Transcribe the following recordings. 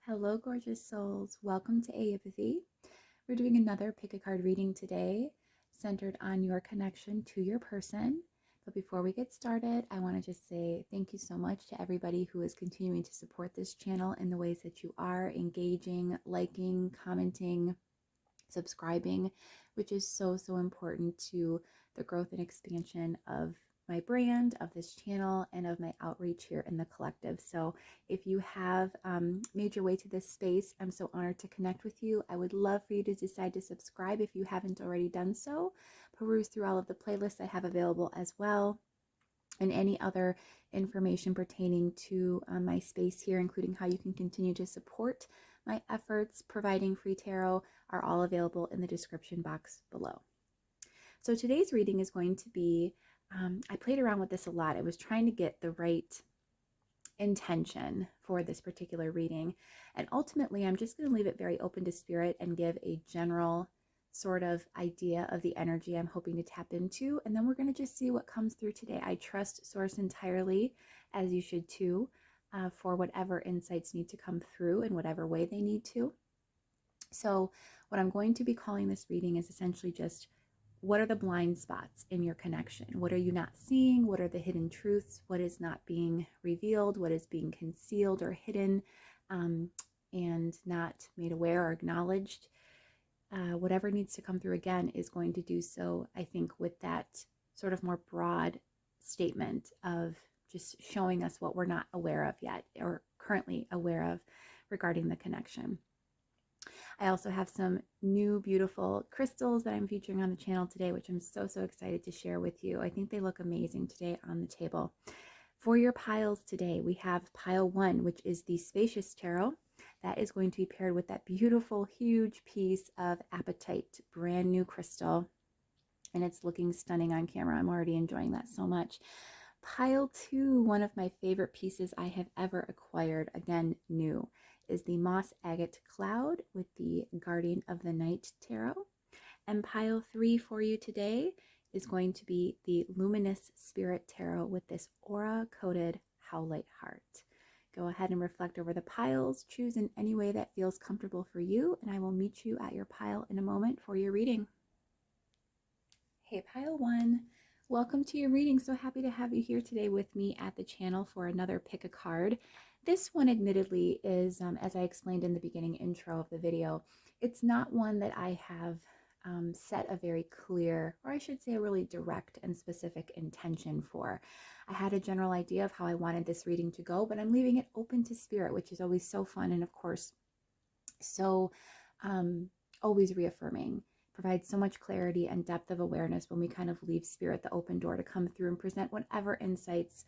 Hello, gorgeous souls. Welcome to Aeipathy. We're doing another pick a card reading today, centered on your connection to your person. But before we get started, I want to just say thank you so much to everybody who is continuing to support this channel in the ways that you are engaging, liking, commenting, subscribing, which is so important to the growth and expansion of my brand, of this channel, and of my outreach here in the collective. So if you have made your way to this space, I'm so honored to connect with you. I would love for you to decide to subscribe if you haven't already done so. Peruse through all of the playlists I have available as well, and any other information pertaining to my space here, including how you can continue to support my efforts providing free tarot, are all available in the description box below. So today's reading is going to be, I played around with this a lot. I was trying to get the right intention for this particular reading. And ultimately, I'm just going to leave it very open to spirit and give a general sort of idea of the energy I'm hoping to tap into. And then we're going to just see what comes through today. I trust Source entirely, as you should too, for whatever insights need to come through in whatever way they need to. So what I'm going to be calling this reading is essentially just, what are the blind spots in your connection? What are you not seeing? What are the hidden truths? What is not being revealed? What is being concealed or hidden and not made aware or acknowledged? Whatever needs to come through again is going to do so, I think, with that sort of more broad statement of just showing us what we're not aware of yet or currently aware of regarding the connection. I also have some new beautiful crystals that I'm featuring on the channel today, which I'm so excited to share with you. I think they look amazing today on the table. For your piles today, we have pile 1, which is the Spacious Tarot. That is going to be paired with that beautiful, huge piece of Aeipathy, brand new crystal. And it's looking stunning on camera. I'm already enjoying that so much. Pile 2, one of my favorite pieces I have ever acquired, again, new, is the Moss Agate Cloud with the Guardian of the Night Tarot. And pile 3 for you today is going to be the Luminous Spirit Tarot with this aura-coated Howlite Heart. Go ahead and reflect over the piles. Choose in any way that feels comfortable for you, and I will meet you at your pile in a moment for your reading. Hey, pile 1. Welcome to your reading. So happy to have you here today with me at the channel for another pick a card. This one admittedly is, as I explained in the beginning intro of the video, it's not one that I have set a very clear, or I should say a really direct and specific intention for. I had a general idea of how I wanted this reading to go, but I'm leaving it open to spirit, which is always so fun and of course so always reaffirming. Provides so much clarity and depth of awareness when we kind of leave spirit the open door to come through and present whatever insights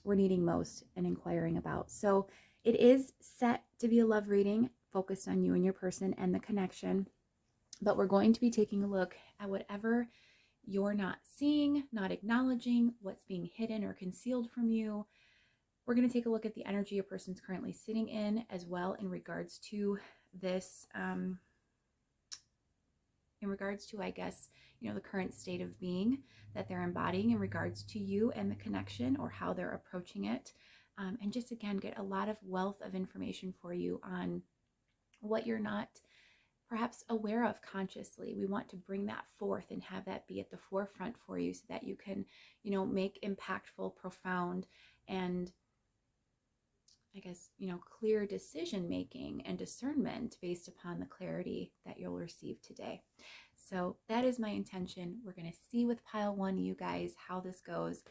we're needing most and inquiring about. So it is set to be a love reading focused on you and your person and the connection, but we're going to be taking a look at whatever you're not seeing, not acknowledging, what's being hidden or concealed from you. We're going to take a look at the energy your person's currently sitting in as well in regards to this in regards to, I guess, the current state of being that they're embodying in regards to you and the connection, or how they're approaching it. And just, again, get a lot of wealth of information for you on what you're not perhaps aware of consciously. We want to bring that forth and have that be at the forefront for you so that you can, make impactful, profound, and I guess, clear decision making and discernment based upon the clarity that you'll receive today. So that is my intention. We're going to see with pile 1, you guys, how this goes.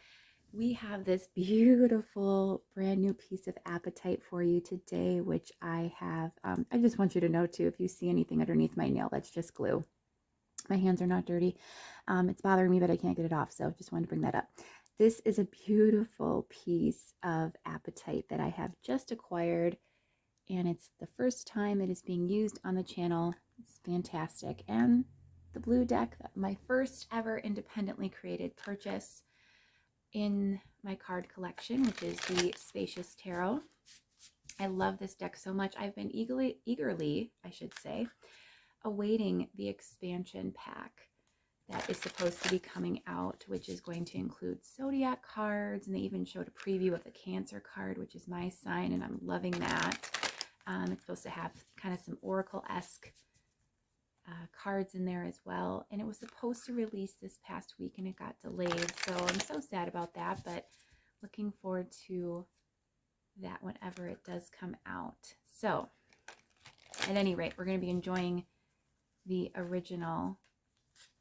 We have this beautiful brand new piece of Aeipathy for you today, which I have. I just want you to know too, if you see anything underneath my nail, that's just glue. My hands are not dirty. It's bothering me, but I can't get it off. So just wanted to bring that up. This is a beautiful piece of Aeipathy that I have just acquired, and it's the first time it is being used on the channel. It's fantastic. And the blue deck, my first ever independently created purchase in my card collection, which is the Spacious Tarot. I love this deck so much. I've been eagerly, I should say, awaiting the expansion pack that is supposed to be coming out, which is going to include zodiac cards, and they even showed a preview of the Cancer card, which is my sign, and I'm loving that. It's supposed to have kind of some oracle-esque cards in there as well. And it was supposed to release this past week and it got delayed. So I'm so sad about that, but looking forward to that whenever it does come out. So at any rate, we're going to be enjoying the original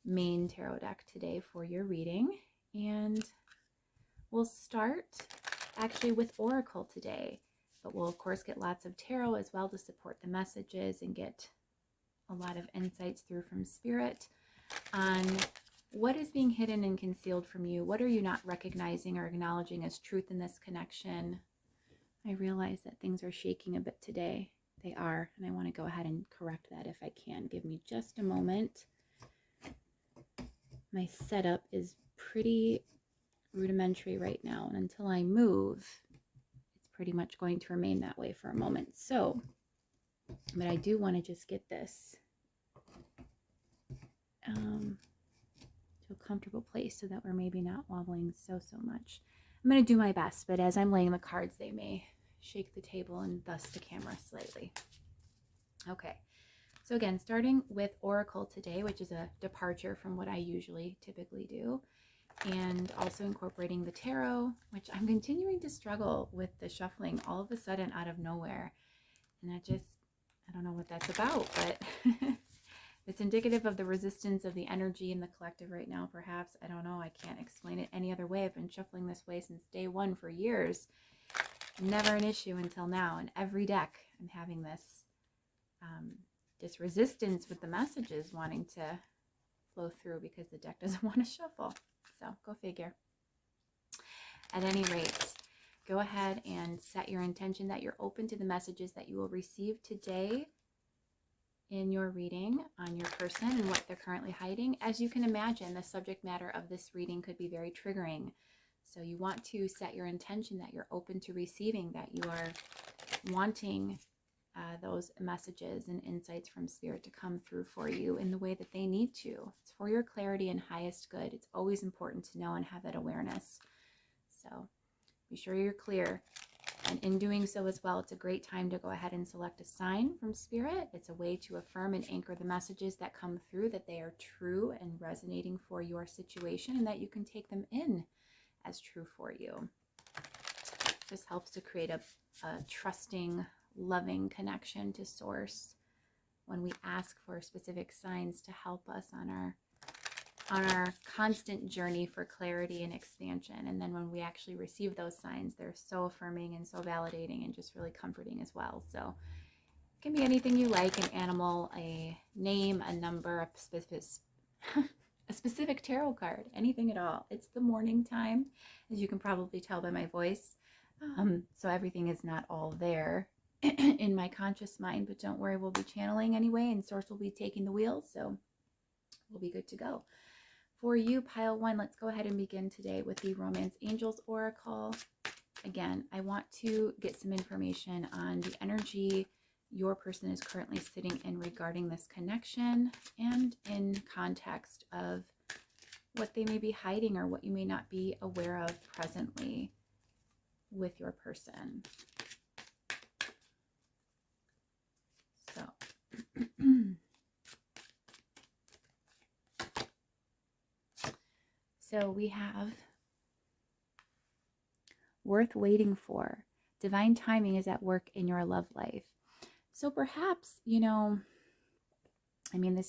main tarot deck today for your reading. And we'll start actually with Oracle today, but we'll of course get lots of tarot as well to support the messages and get a lot of insights through from Spirit on what is being hidden and concealed from you. What are you not recognizing or acknowledging as truth in this connection? I realize that things are shaking a bit today. They are, and I want to go ahead and correct that if I can. Give me just a moment. My setup is pretty rudimentary right now, and until I move, it's pretty much going to remain that way for a moment. So, but I do want to just get this to a comfortable place so that we're maybe not wobbling so much. I'm going to do my best, but as I'm laying the cards, they may shake the table and thus the camera slightly. Okay, so again, starting with Oracle today, which is a departure from what I typically do, and also incorporating the tarot, which I'm continuing to struggle with the shuffling all of a sudden out of nowhere. And that just, I don't know what that's about, but it's indicative of the resistance of the energy in the collective right now, perhaps. I don't know. I can't explain it any other way. I've been shuffling this way since day one for years. Never an issue until now. And every deck, I'm having this resistance with the messages wanting to flow through because the deck doesn't want to shuffle. So go figure. At any rate, go ahead and set your intention that you're open to the messages that you will receive today in your reading on your person and what they're currently hiding. As you can imagine, the subject matter of this reading could be very triggering. So you want to set your intention that you're open to receiving, that you are wanting those messages and insights from Spirit to come through for you in the way that they need to. It's for your clarity and highest good. It's always important to know and have that awareness. So be sure you're clear. And in doing so as well, it's a great time to go ahead and select a sign from Spirit. It's a way to affirm and anchor the messages that come through, that they are true and resonating for your situation, and that you can take them in as true for you. This helps to create a trusting, loving connection to Source when we ask for specific signs to help us on our constant journey for clarity and expansion. And then when we actually receive those signs, they're so affirming and so validating and just really comforting as well. So it can be anything you like: an animal, a name, a number, a specific tarot card, anything at all. It's the morning time, as you can probably tell by my voice. So everything is not all there in my conscious mind, but don't worry, we'll be channeling anyway, and Source will be taking the wheel, so we'll be good to go. For you, pile one, let's go ahead and begin today with the Romance Angels Oracle. Again, I want to get some information on the energy your person is currently sitting in regarding this connection, and in context of what they may be hiding or what you may not be aware of presently with your person. So so we have worth waiting for. Divine timing is at work in your love life. So perhaps, this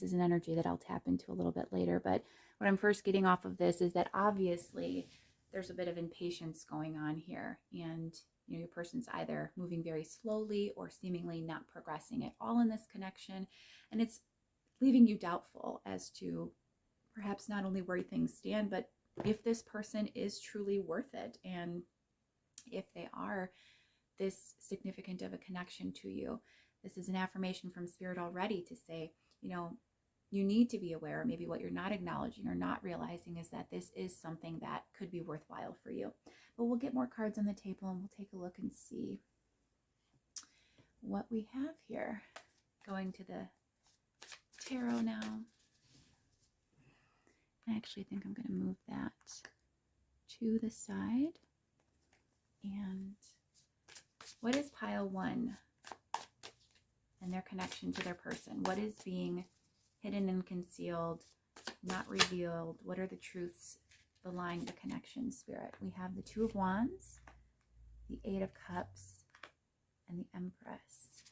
is an energy that I'll tap into a little bit later, but what I'm first getting off of this is that obviously there's a bit of impatience going on here, and your person's either moving very slowly or seemingly not progressing at all in this connection, and it's leaving you doubtful as to perhaps not only where things stand, but if this person is truly worth it, and if they are this significant of a connection to you. This is an affirmation from Spirit already to say, you need to be aware. Maybe what you're not acknowledging or not realizing is that this is something that could be worthwhile for you. But we'll get more cards on the table and we'll take a look and see what we have here. Going to the tarot now. I actually think I'm going to move that to the side. And what is pile one and their connection to their person. What is being hidden and concealed, not revealed? What are the truths belying the connection, Spirit? We have the Two of Wands, the Eight of Cups, and the Empress.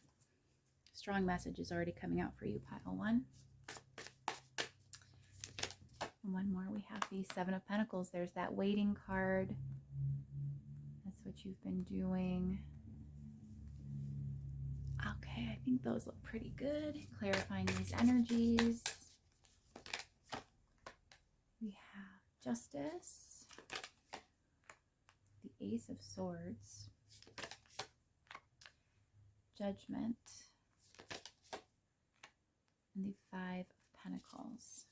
Strong message is already coming out for you, pile one. And one more, we have the Seven of Pentacles. There's that waiting card. That's what you've been doing. Okay, I think those look pretty good. Clarifying these energies. We have Justice, the Ace of Swords, Judgment, and the Five of Pentacles.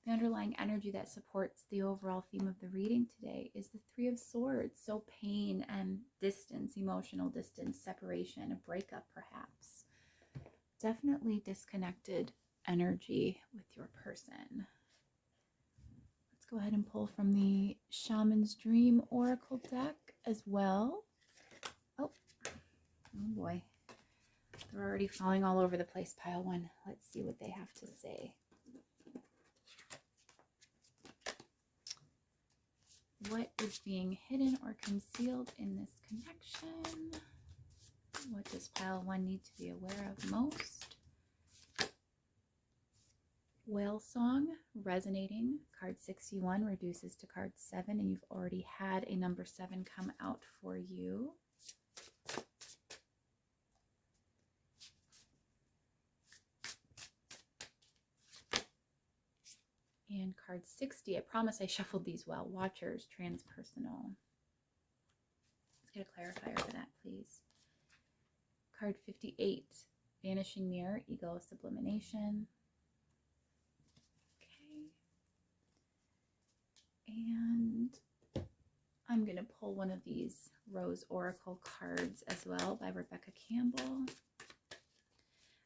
The underlying energy that supports the overall theme of the reading today is the Three of Swords. So pain and distance, emotional distance, separation, a breakup perhaps. Definitely disconnected energy with your person. Let's go ahead and pull from the Shaman's Dream Oracle deck as well. Oh boy. They're already falling all over the place, pile one. Let's see what they have to say. What is being hidden or concealed in this connection? What does pile one need to be aware of most? Whale Song, resonating. Card 61 reduces to card 7, and you've already had a number 7 come out for you. And card 60, I promise I shuffled these well. Watchers, transpersonal. Let's get a clarifier for that, please. Card 58, Vanishing Mirror, Ego, Sublimation. Okay. And I'm going to pull one of these Rose Oracle cards as well by Rebecca Campbell.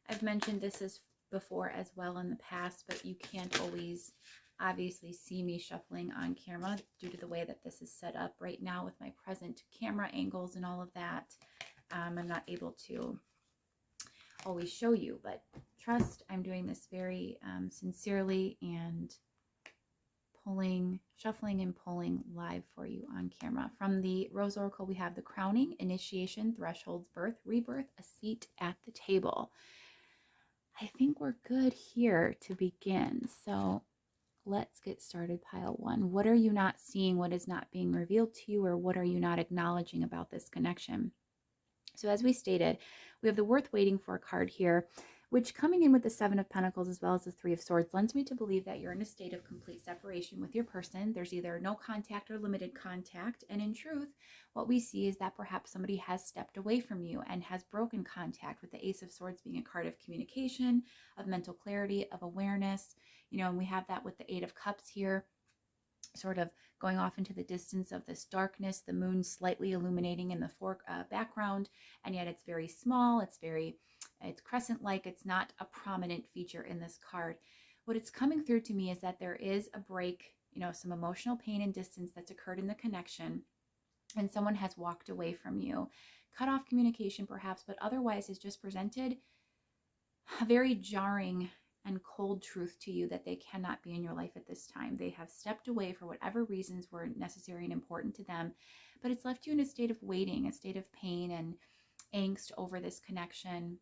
I've mentioned this as before as well in the past, but you can't always obviously see me shuffling on camera due to the way that this is set up right now with my present camera angles and all of that. I'm not able to always show you, but trust, I'm doing this very sincerely and shuffling and pulling live for you on camera. From the Rose Oracle, we have the Crowning, Initiation, Thresholds, Birth, Rebirth, a Seat at the Table. I think we're good here to begin. So let's get started, pile one. What are you not seeing? What is not being revealed to you? Or what are you not acknowledging about this connection? So as we stated, we have the Worth Waiting For card here, which coming in with the Seven of Pentacles as well as the Three of Swords lends me to believe that you're in a state of complete separation with your person. There's either no contact or limited contact. And in truth, what we see is that perhaps somebody has stepped away from you and has broken contact, with the Ace of Swords being a card of communication, of mental clarity, of awareness. You know, and we have that with the Eight of Cups here, sort of going off into the distance of this darkness, the moon slightly illuminating in the background, and yet it's very small, it's crescent-like, it's not a prominent feature in this card. What it's coming through to me is that there is a break, you know, some emotional pain and distance that's occurred in the connection, and someone has walked away from you, cut off communication perhaps, but otherwise has just presented a very jarring and cold truth to you that they cannot be in your life at this time. They have stepped away for whatever reasons were necessary and important to them, but it's left you in a state of waiting, a state of pain and angst over this connection.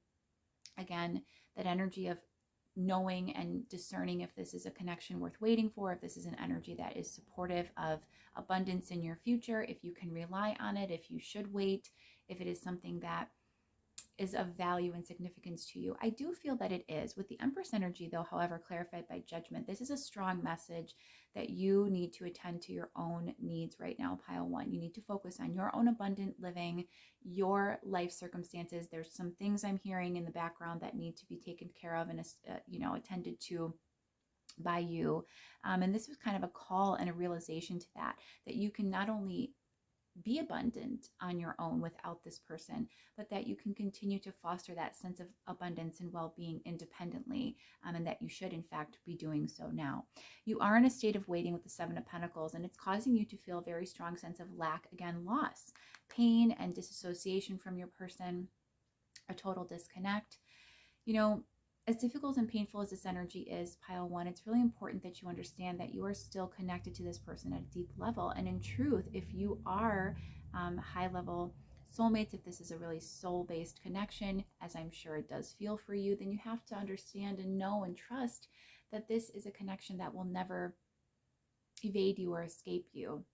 Again, that energy of knowing and discerning if this is a connection worth waiting for, if this is an energy that is supportive of abundance in your future, if you can rely on it, if you should wait, if it is something that is of value and significance to you. I do feel that it is. With the Empress energy, though, however, clarified by Judgment, this is a strong message that you need to attend to your own needs right now, pile one. You need to focus on your own abundant living, your life circumstances. There's some things I'm hearing in the background that need to be taken care of and attended to by you. And this was kind of a call and a realization to that you can not only be abundant on your own without this person, but that you can continue to foster that sense of abundance and well-being independently, and that you should in fact be doing so now. You are in a state of waiting with the Seven of Pentacles, and it's causing you to feel a very strong sense of lack, again, loss, pain, and disassociation from your person. a total disconnect. You know, as difficult and painful as this energy is, pile one, it's really important that you understand that you are still connected to this person at a deep level. And in truth, if you are high level soulmates, if this is a really soul-based connection, as I'm sure it does feel for you, then you have to understand and know and trust that this is a connection that will never evade you or escape you.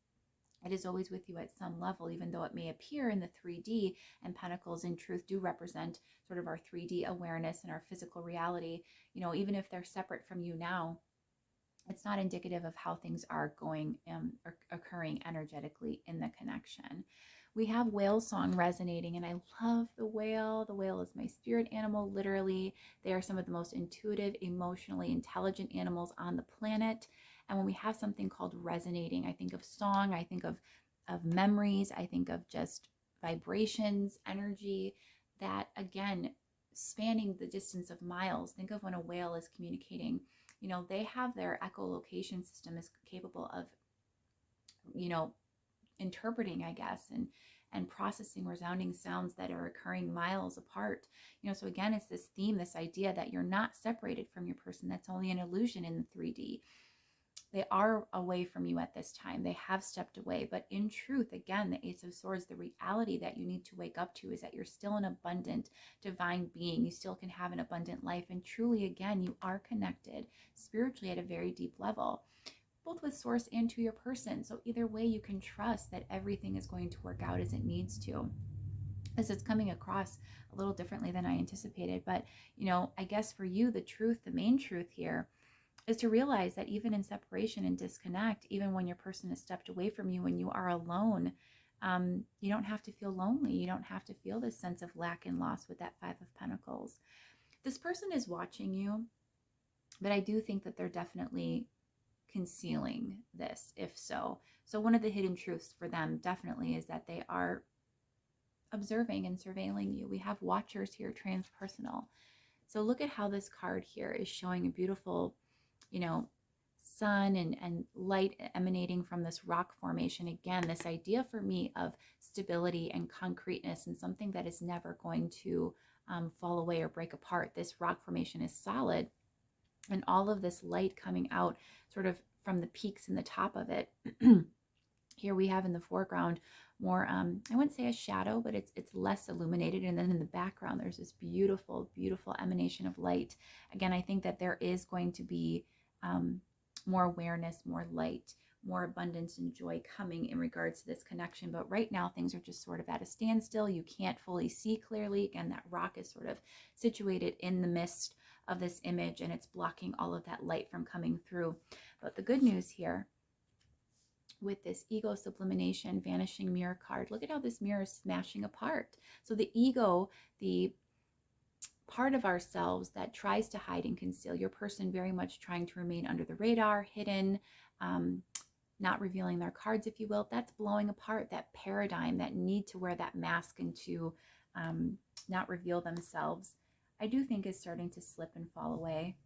It is always with you at some level, even though it may appear in the 3D, and pentacles in truth do represent sort of our 3D awareness and our physical reality. You know, even if they're separate from you now, it's not indicative of how things are going or occurring energetically in the connection. We have whale song resonating, and I love the whale. The whale is my spirit animal, literally. They are some of the most intuitive, emotionally intelligent animals on the planet. And when we have something called resonating, I think of song, I think of memories, I think of just vibrations, energy that, again, spanning the distance of miles. Think of when a whale is communicating. You know, they have their echolocation system is capable of, you know, interpreting, I guess, and processing resounding sounds that are occurring miles apart. You know, so again, it's this theme, this idea that you're not separated from your person. That's only an illusion in the 3D. They are away from you at this time. They have stepped away. But in truth, again, the Ace of Swords, the reality that you need to wake up to is that you're still an abundant divine being. You still can have an abundant life. And truly, again, you are connected spiritually at a very deep level, both with source and to your person. So either way, you can trust that everything is going to work out as it needs to. This is coming across a little differently than I anticipated. But, you know, I guess for you, the truth, the main truth here is to realize that even in separation and disconnect, even when your person has stepped away from you, when you are alone, you don't have to feel lonely. You don't have to feel this sense of lack and loss with that Five of Pentacles. This person is watching you, but I do think that they're definitely concealing this, if so. So one of the hidden truths for them definitely is that they are observing and surveilling you. We have watchers here, transpersonal. So look at how this card here is showing a beautiful, you know, sun and light emanating from this rock formation. Again, this idea for me of stability and concreteness and something that is never going to fall away or break apart. This rock formation is solid, and all of this light coming out sort of from the peaks in the top of it. Here we have in the foreground more, I wouldn't say a shadow, but it's less illuminated. And then in the background, there's this beautiful, beautiful emanation of light. Again, I think that there is going to be more awareness, more light, more abundance and joy coming in regards to this connection. But right now, things are just sort of at a standstill. You can't fully see clearly. Again, that rock is sort of situated in the midst of this image, and it's blocking all of that light from coming through. But the good news here with this ego sublimation vanishing mirror card, look at how this mirror is smashing apart. So the ego, the part of ourselves that tries to hide and conceal, your person very much trying to remain under the radar, hidden, not revealing their cards, if you will, that's blowing apart. That paradigm, that need to wear that mask and to not reveal themselves, I do think is starting to slip and fall away.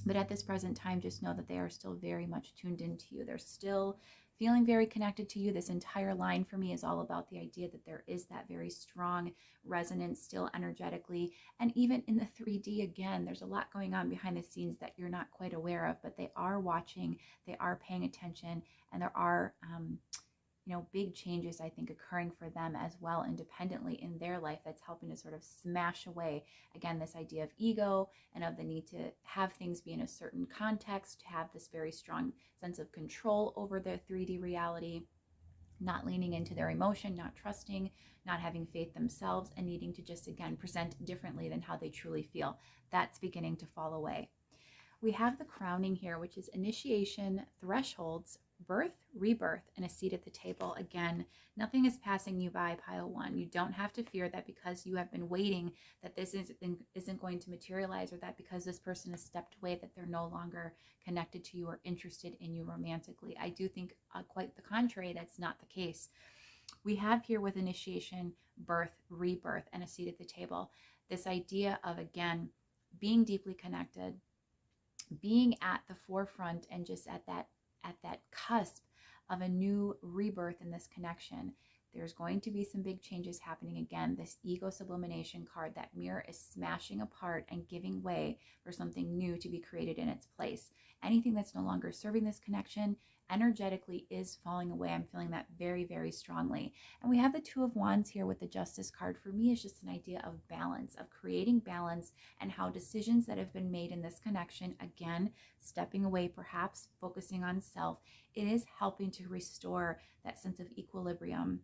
But at this present time, just know that they are still very much tuned into you. They're still feeling very connected to you. This entire line for me is all about the idea that there is that very strong resonance still energetically. And even in the 3D, again, there's a lot going on behind the scenes that you're not quite aware of, but they are watching, they are paying attention, and there are big changes, I think, occurring for them as well independently in their life that's helping to sort of smash away, again, this idea of ego and of the need to have things be in a certain context, to have this very strong sense of control over their 3D reality, not leaning into their emotion, not trusting, not having faith themselves, and needing to just, again, present differently than how they truly feel. That's beginning to fall away. We have the crowning here, which is initiation, thresholds, birth, rebirth, and a seat at the table. Again, nothing is passing you by, pile one. You don't have to fear that because you have been waiting that this isn't going to materialize, or that because this person has stepped away that they're no longer connected to you or interested in you romantically. I do think quite the contrary, that's not the case. We have here with initiation, birth, rebirth, and a seat at the table, this idea of, again, being deeply connected, being at the forefront and just at that cusp of a new rebirth in this connection. There's going to be some big changes happening. Again, this ego sublimation card, that mirror is smashing apart and giving way for something new to be created in its place. Anything that's no longer serving this connection energetically is falling away. I'm feeling that very, very strongly. And we have the Two of Wands here with the Justice card. For me, it's just an idea of balance, of creating balance, and how decisions that have been made in this connection, again, stepping away, perhaps focusing on self, it is helping to restore that sense of equilibrium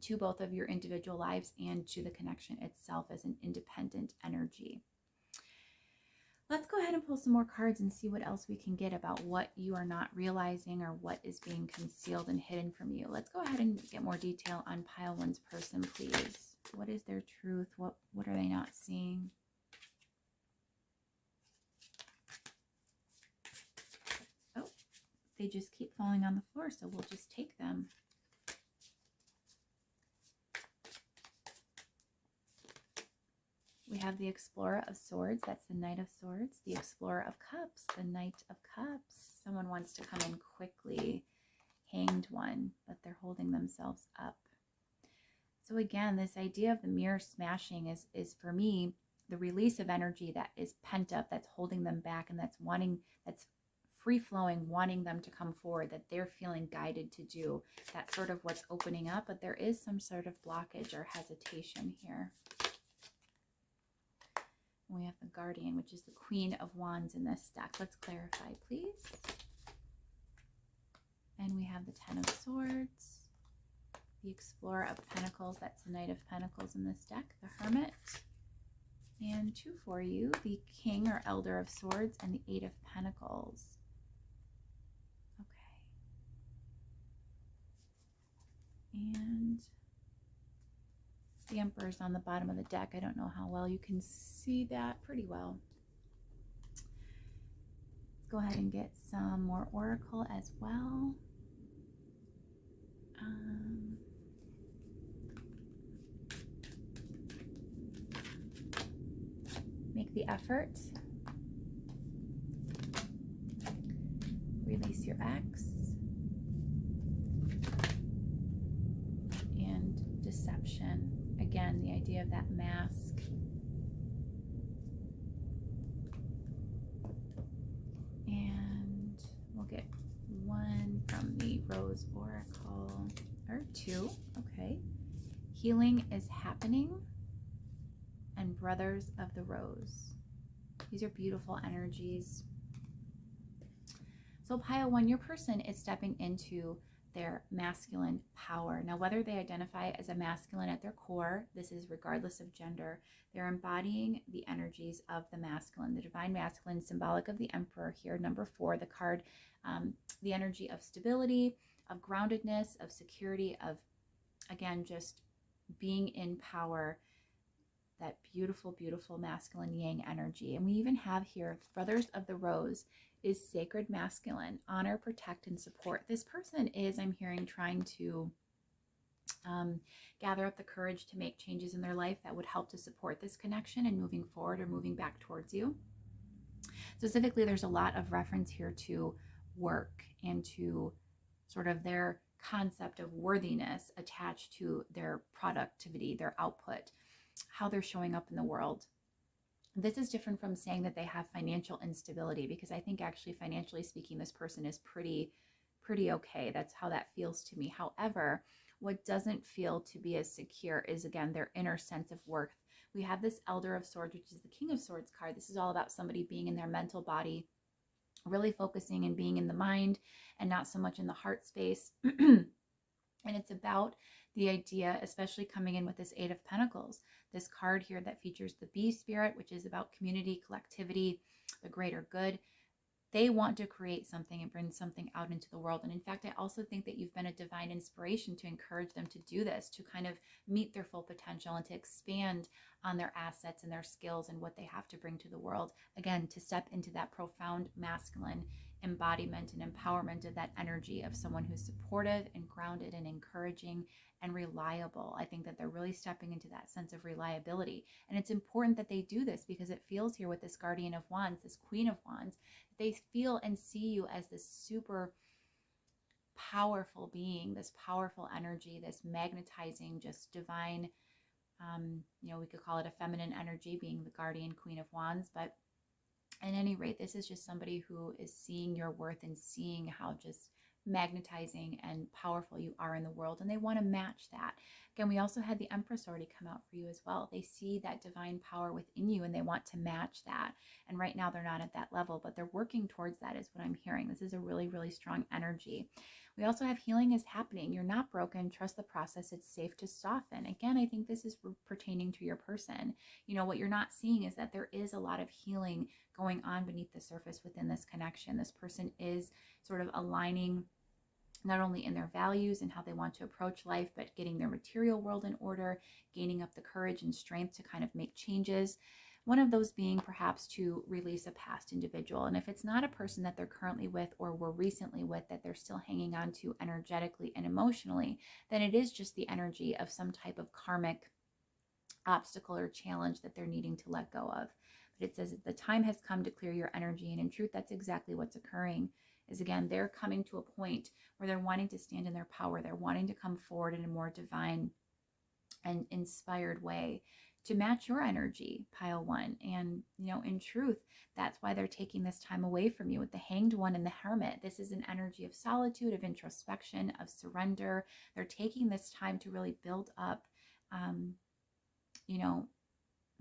to both of your individual lives and to the connection itself as an independent energy. Let's go ahead and pull some more cards and see what else we can get about what you are not realizing or what is being concealed and hidden from you. Let's go ahead and get more detail on pile one's person, please. What is their truth? What are they not seeing? Oh, they just keep falling on the floor, so we'll just take them. We have the Explorer of Swords, that's the Knight of Swords. The Explorer of Cups, the Knight of Cups. Someone wants to come in quickly. Hanged One, but they're holding themselves up. So again, this idea of the mirror smashing is for me, the release of energy that is pent up, that's holding them back, and that's free-flowing, wanting them to come forward, that they're feeling guided to do. That's sort of what's opening up, but there is some sort of blockage or hesitation here. We have the Guardian, which is the Queen of Wands in this deck. Let's clarify, please. And we have the Ten of Swords, the Explorer of Pentacles, that's the Knight of Pentacles in this deck, the Hermit, and two for you, the King or Elder of Swords and the Eight of Pentacles. Okay. And the Emperor's on the bottom of the deck. I don't know how well you can see that. Pretty well. Let's go ahead and get some more Oracle as well. Make the effort. Release your ex. And deception. Again, the idea of that mask. And we'll get one from the Rose Oracle, or two, okay. Healing is happening, and Brothers of the Rose. These are beautiful energies. So pile one, your person is stepping into their masculine power. Now, whether they identify as a masculine at their core, this is regardless of gender, they're embodying the energies of the masculine, the divine masculine, symbolic of the Emperor here, number 4, the card, the energy of stability, of groundedness, of security, of, again, just being in power, that beautiful, beautiful masculine yang energy. And we even have here, Brothers of the Rose is sacred masculine, honor, protect, and support. This person is, I'm hearing, trying to gather up the courage to make changes in their life that would help to support this connection and moving forward or moving back towards you. Specifically, there's a lot of reference here to work and to sort of their concept of worthiness attached to their productivity, their output, how they're showing up in the world. This is different from saying that they have financial instability, because I think actually financially speaking, this person is pretty okay. That's how that feels to me. However, what doesn't feel to be as secure is, again, their inner sense of worth. We have this Elder of Swords, which is the King of Swords card. This is all about somebody being in their mental body, really focusing and being in the mind and not so much in the heart space. And it's about the idea, especially coming in with this Eight of Pentacles, this card here that features the bee spirit, which is about community, collectivity, the greater good. They want to create something and bring something out into the world. And in fact, I also think that you've been a divine inspiration to encourage them to do this, to kind of meet their full potential and to expand on their assets and their skills and what they have to bring to the world. Again, to step into that profound masculine embodiment and empowerment of that energy of someone who's supportive and grounded and encouraging and reliable. I think that they're really stepping into that sense of reliability. And it's important that they do this, because it feels here with this Guardian of Wands, this Queen of Wands, they feel and see you as this super powerful being, this powerful energy, this magnetizing, just divine, we could call it a feminine energy, being the guardian queen of wands. But at any rate, this is just somebody who is seeing your worth and seeing how just magnetizing and powerful you are in the world, and they want to match that. Again, we also had the Empress already come out for you as well. They see that divine power within you and they want to match that. And right now they're not at that level, but they're working towards that, is what I'm hearing. This is a really, really strong energy. We also have healing is happening. You're not broken. Trust the process. It's safe to soften. Again, I think this is pertaining to your person. What you're not seeing is that there is a lot of healing going on beneath the surface within this connection. This person is sort of aligning not only in their values and how they want to approach life, but getting their material world in order, gaining up the courage and strength to kind of make changes. One of those being perhaps to release a past individual. And if it's not a person that they're currently with or were recently with that they're still hanging on to energetically and emotionally, then it is just the energy of some type of karmic obstacle or challenge that they're needing to let go of. But it says that the time has come to clear your energy. And in truth, that's exactly what's occurring. Is again, they're coming to a point where they're wanting to stand in their power. They're wanting to come forward in a more divine and inspired way to match your energy, pile one. And, in truth, that's why they're taking this time away from you with the Hanged One and the Hermit. This is an energy of solitude, of introspection, of surrender. They're taking this time to really build up,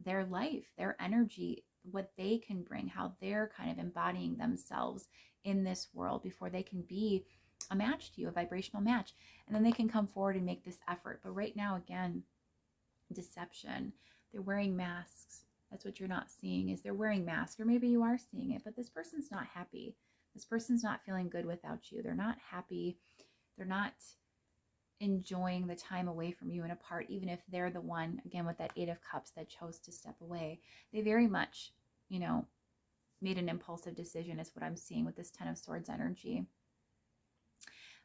their life, their energy, what they can bring, how they're kind of embodying themselves in this world before they can be a match to you, a vibrational match. And then they can come forward and make this effort. But right now, again, deception. They're wearing masks. That's what you're not seeing, is they're wearing masks. Or maybe you are seeing it, but this person's not happy. This person's not feeling good without you. They're not happy. They're not enjoying the time away from you and apart, even if they're the one, again, with that 8 of Cups that chose to step away. They very much, made an impulsive decision, is what I'm seeing with this 10 of Swords energy.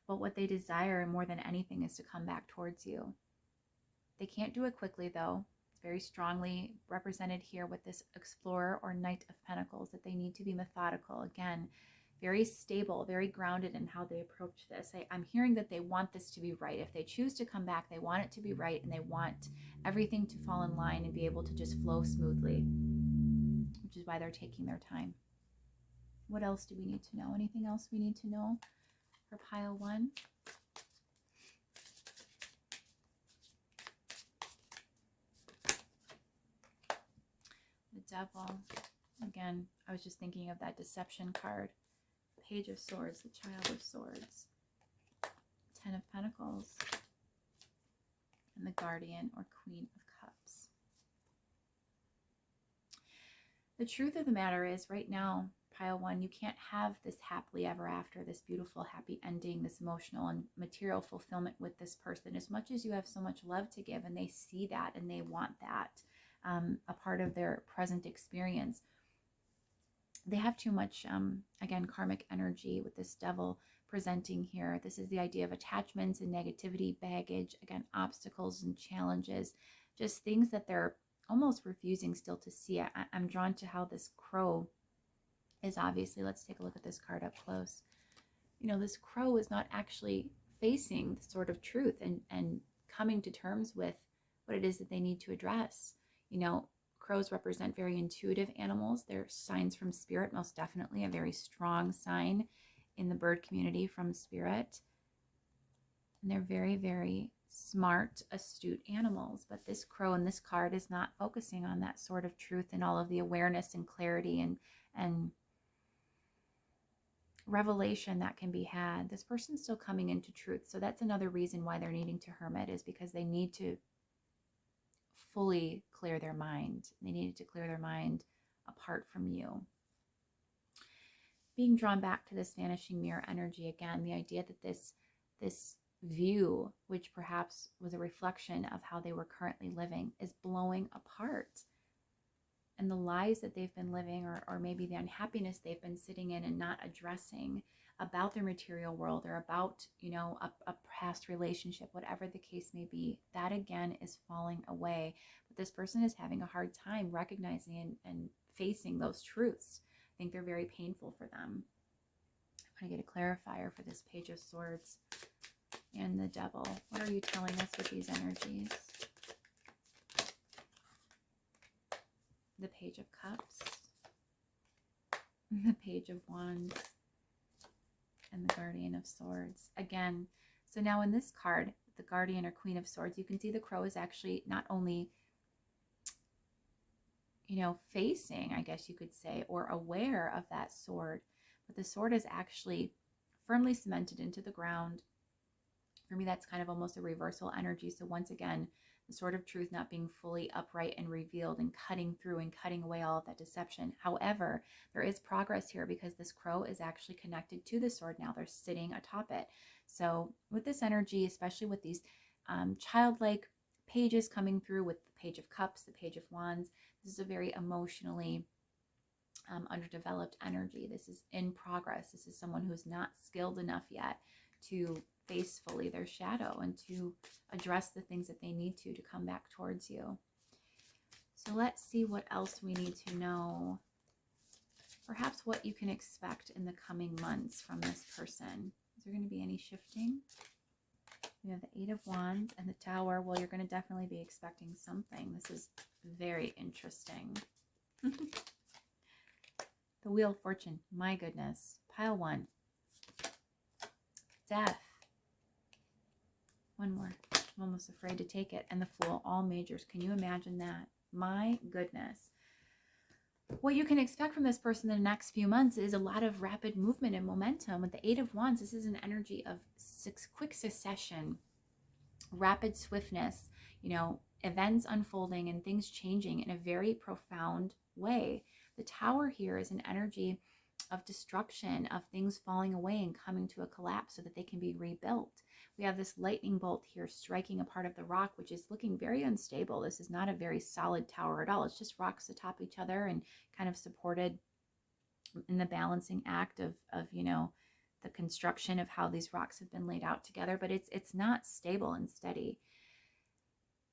But what they desire more than anything is to come back towards you. They can't do it quickly, though. It's very strongly represented here with this Explorer or Knight of Pentacles, that they need to be methodical. Again, very stable, very grounded in how they approach this. I'm hearing that they want this to be right. If they choose to come back, they want it to be right, and they want everything to fall in line and be able to just flow smoothly, which is why they're taking their time. What else do we need to know? Anything else we need to know for pile one? The Devil. Again, I was just thinking of that deception card. Page of Swords, the Child of Swords, 10 of Pentacles, and the Guardian or Queen of Cups. The truth of the matter is, right now, pile one, you can't have this happily ever after, this beautiful, happy ending, this emotional and material fulfillment with this person, as much as you have so much love to give, and they see that and they want that a part of their present experience. They have too much, again, karmic energy with this Devil presenting here. This is the idea of attachments and negativity, baggage, again, obstacles and challenges, just things that they're almost refusing still to see. I'm drawn to how this Crow is obviously, let's take a look at this card up close. This Crow is not actually facing the sort of truth and coming to terms with what it is that they need to address. Crows represent very intuitive animals. They're signs from spirit, most definitely a very strong sign in the bird community from spirit. And they're very, very smart, astute animals. But this Crow in this card is not focusing on that sort of truth and all of the awareness and clarity and revelation that can be had. This person's still coming into truth. So that's another reason why they're needing to hermit, is because they need to fully clear their mind. They needed to clear their mind apart from you. Being drawn back to this vanishing mirror energy again, the idea that this view, which perhaps was a reflection of how they were currently living, is blowing apart. And the lies that they've been living, or maybe the unhappiness they've been sitting in and not addressing about their material world, or about, a past relationship, whatever the case may be, that again is falling away. But this person is having a hard time recognizing and facing those truths. I think they're very painful for them. I'm going to get a clarifier for this Page of Swords and the Devil. What are you telling us with these energies? The Page of Cups, the Page of Wands, and the Guardian of Swords. Again, so now in this card, the Guardian or Queen of Swords, you can see the Crow is actually not only, you know, facing, I guess you could say, or aware of that sword, but the sword is actually firmly cemented into the ground. For me, that's kind of almost a reversal energy. So once again, the sword of truth not being fully upright and revealed and cutting through and cutting away all of that deception. However, there is progress here because this crow is actually connected to the sword now. They're sitting atop it. So with this energy, especially with these childlike pages coming through with the Page of Cups, the Page of Wands, this is a very emotionally underdeveloped energy. This is in progress. This is someone who's not skilled enough yet to face fully their shadow and to address the things that they need to come back towards you. So let's see what else we need to know. Perhaps what you can expect in the coming months from this person. Is there going to be any shifting? We have the Eight of Wands and the Tower. Well, you're going to definitely be expecting something. This is very interesting. The Wheel of Fortune. My goodness. Pile 1. Death. One more. I'm almost afraid to take it. And the Fool. All majors. Can you imagine that? My goodness. What you can expect from this person in the next few months is a lot of rapid movement and momentum. With the Eight of Wands, this is an energy of quick succession, rapid swiftness, you know, events unfolding and things changing in a very profound way. The Tower here is an energy of destruction, of things falling away and coming to a collapse so that they can be rebuilt. We have this lightning bolt here striking a part of the rock, which is looking very unstable. This is not a very solid tower at all. It's just rocks atop each other and kind of supported in the balancing act of you know, the construction of how these rocks have been laid out together, but it's not stable and steady.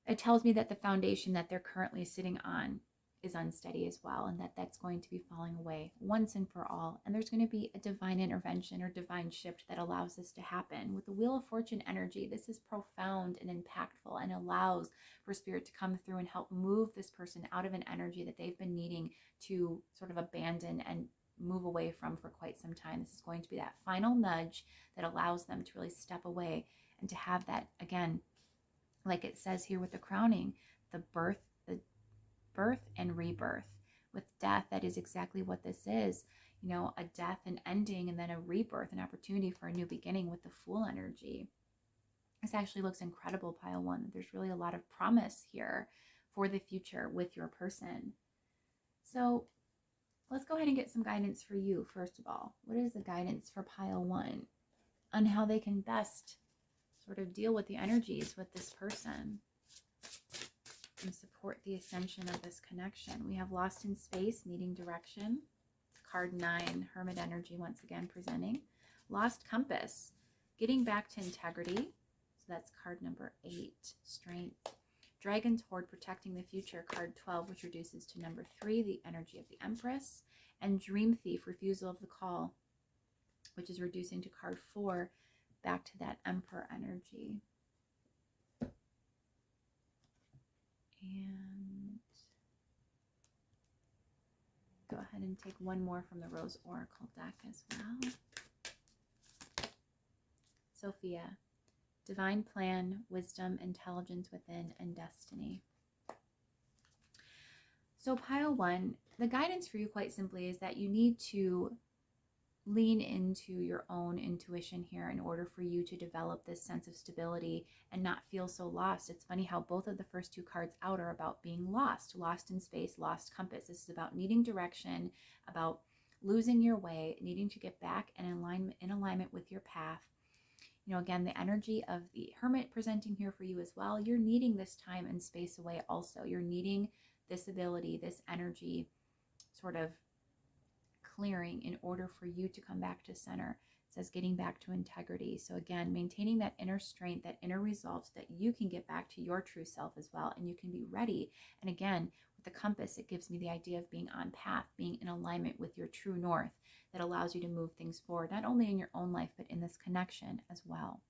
It tells me that the foundation that they're currently sitting on is unsteady as well, and that's going to be falling away once and for all. And there's going to be a divine intervention or divine shift that allows this to happen. With the Wheel of Fortune energy, this is profound and impactful and allows for Spirit to come through and help move this person out of an energy that they've been needing to sort of abandon and move away from for quite some time. This is going to be that final nudge that allows them to really step away and to have that, again, like it says here with the crowning, the birth and rebirth. With death, that is exactly what this is. You know, a death, an ending, and then a rebirth, an opportunity for a new beginning with the Fool energy. This actually looks incredible, Pile 1. There's really a lot of promise here for the future with your person. So let's go ahead and get some guidance for you, first of all. What is the guidance for Pile 1 on how they can best sort of deal with the energies with this person and support the ascension of this connection? We have Lost in Space, needing direction. It's card 9, Hermit energy once again presenting. Lost Compass, getting back to integrity. So that's card number 8, Strength. Dragon's Hoard, protecting the future, card 12, which reduces to number 3, the energy of the Empress. And Dream Thief, refusal of the call, which is reducing to card 4, back to that Emperor energy. And go ahead and take one more from the Rose Oracle deck as well. Sophia, divine plan, wisdom, intelligence within, and destiny. So Pile 1, the guidance for you quite simply is that you need to lean into your own intuition here in order for you to develop this sense of stability and not feel so lost. It's funny how both of the first 2 cards out are about being lost. Lost in space, lost compass. This is about needing direction, about losing your way, needing to get back and in alignment with your path. You know, again, the energy of the Hermit presenting here for you as well. You're needing this time and space away also. You're needing this ability, this energy sort of clearing in order for you to come back to center. It says getting back to integrity. So again, maintaining that inner strength, that inner resolve so that you can get back to your true self as well, and you can be ready. And again, the compass, it gives me the idea of being on path, being in alignment with your true north that allows you to move things forward, not only in your own life, but in this connection as well.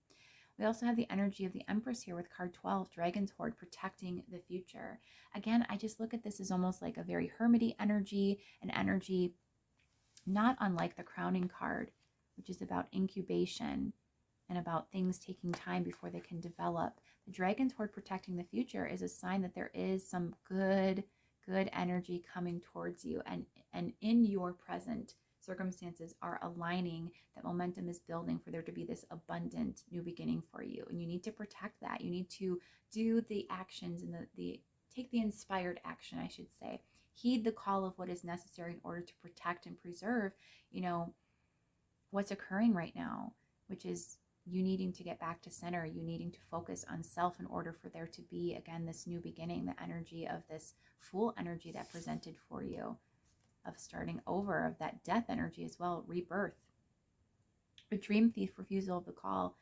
We also have the energy of the Empress here with card 12, Dragon's Hoard, protecting the future. Again, I just look at this as almost like a very hermity energy, an energy not unlike the crowning card, which is about incubation and about things taking time before they can develop. The Dragon's Hoard protecting the future is a sign that there is some good energy coming towards you, and in your present circumstances are aligning, that momentum is building for there to be this abundant new beginning for you. And you need to protect that. You need to do the actions and take the inspired action, I should say. Heed the call of what is necessary in order to protect and preserve, what's occurring right now, which is you needing to get back to center, you needing to focus on self in order for there to be, again, this new beginning, the energy of this Fool energy that presented for you, of starting over, of that death energy as well, rebirth. A Dream Thief, refusal of the call,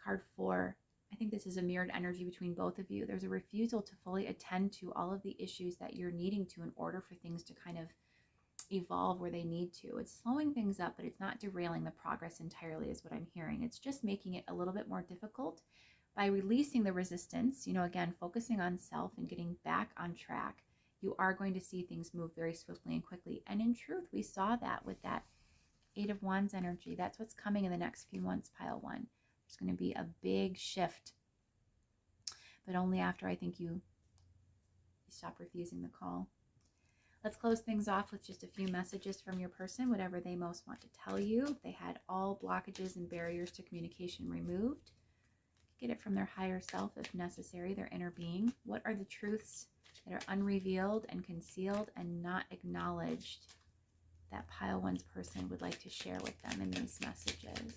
card 4. I think this is a mirrored energy between both of you. There's a refusal to fully attend to all of the issues that you're needing to in order for things to kind of evolve where they need to. It's slowing things up, but it's not derailing the progress entirely, is what I'm hearing. It's just making it a little bit more difficult by releasing the resistance, again, focusing on self and getting back on track. You are going to see things move very swiftly and quickly. And in truth, we saw that with that 8 of Wands energy. That's what's coming in the next few months, pile 1. There's going to be a big shift, but only after I think you stop refusing the call. Let's close things off with just a few messages from your person, whatever they most want to tell you. If they had all blockages and barriers to communication removed, get it from their higher self if necessary, their inner being. What are the truths that are unrevealed and concealed and not acknowledged that pile 1's person would like to share with them in these messages?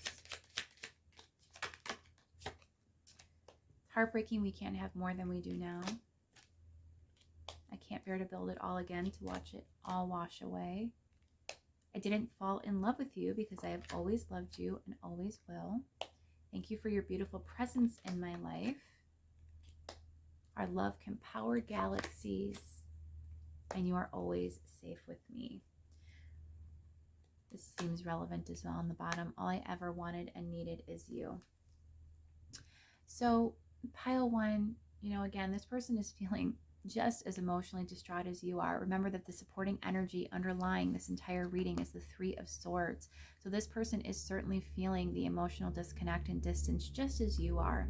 Heartbreaking we can't have more than we do now. I can't bear to build it all again, to watch it all wash away. I didn't fall in love with you because I have always loved you and always will. Thank you for your beautiful presence in my life. Our love can power galaxies, and you are always safe with me. This seems relevant as well on the bottom. All I ever wanted and needed is you. So pile 1, again, this person is feeling just as emotionally distraught as you are. Remember that the supporting energy underlying this entire reading is the 3 of Swords. So this person is certainly feeling the emotional disconnect and distance just as you are.